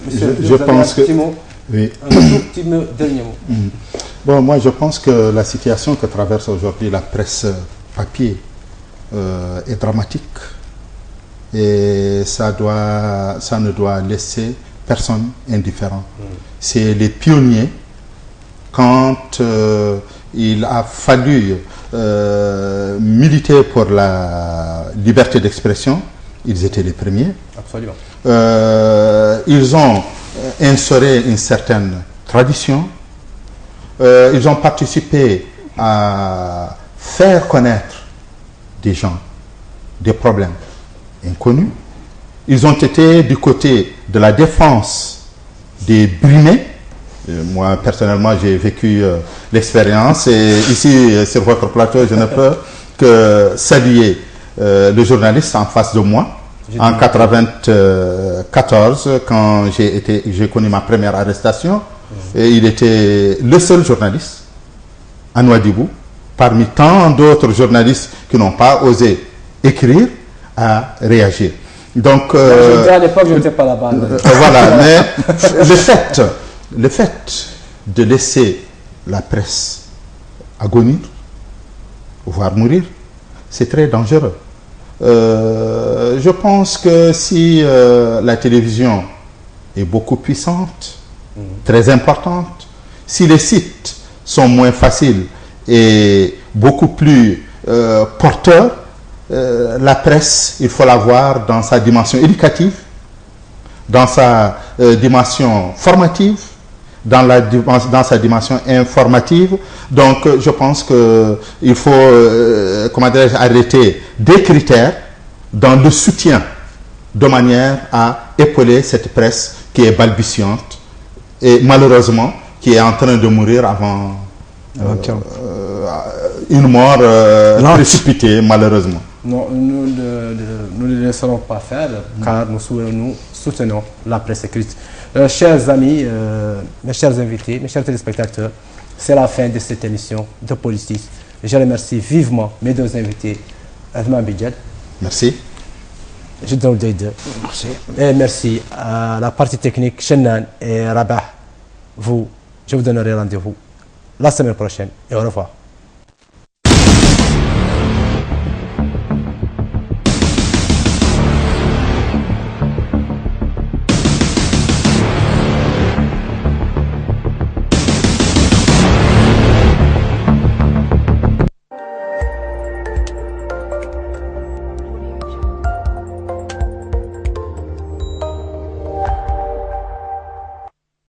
Monsieur, je pense que... Oui. Un tout petit dernier mot. Bon, moi je pense que la situation que traverse aujourd'hui la presse papier est dramatique, et ça ne doit laisser personne indifférent. C'est les pionniers. Quand il a fallu militer pour la liberté d'expression, ils étaient les premiers. Absolument. Ils ont instauré une certaine tradition. Ils ont participé à faire connaître des gens, des problèmes inconnus. Ils ont été du côté de la défense des brimés. Moi, personnellement, j'ai vécu l'expérience, et ici, sur votre plateau, je ne peux que saluer le journaliste en face de moi. En 1994, quand j'ai connu ma première arrestation, et il était le seul journaliste à Nouadhibou, parmi tant d'autres journalistes qui n'ont pas osé écrire, à réagir. Donc, à l'époque, je n'étais pas là-bas. Voilà, mais le fait de laisser la presse agonir, voire mourir, c'est très dangereux. Je pense que si la télévision est beaucoup puissante, très importante, si les sites sont moins faciles et beaucoup plus porteurs, la presse, il faut la voir dans sa dimension éducative, dans sa dimension formative, dans sa dimension informative. Donc je pense qu'il faut arrêter des critères dans le soutien, de manière à épauler cette presse qui est balbutiante et malheureusement qui est en train de mourir avant une mort précipitée, malheureusement. Non, nous ne le laisserons pas faire, car nous soutenons la presse écrite. Chers amis, mes chers invités, mes chers téléspectateurs, c'est la fin de cette émission de Politis. Je remercie vivement mes 2 invités, Adman Bidjad. Merci. Merci. Et merci à la partie technique, Shennan et Rabah. Je vous donnerai rendez-vous la semaine prochaine, et au revoir.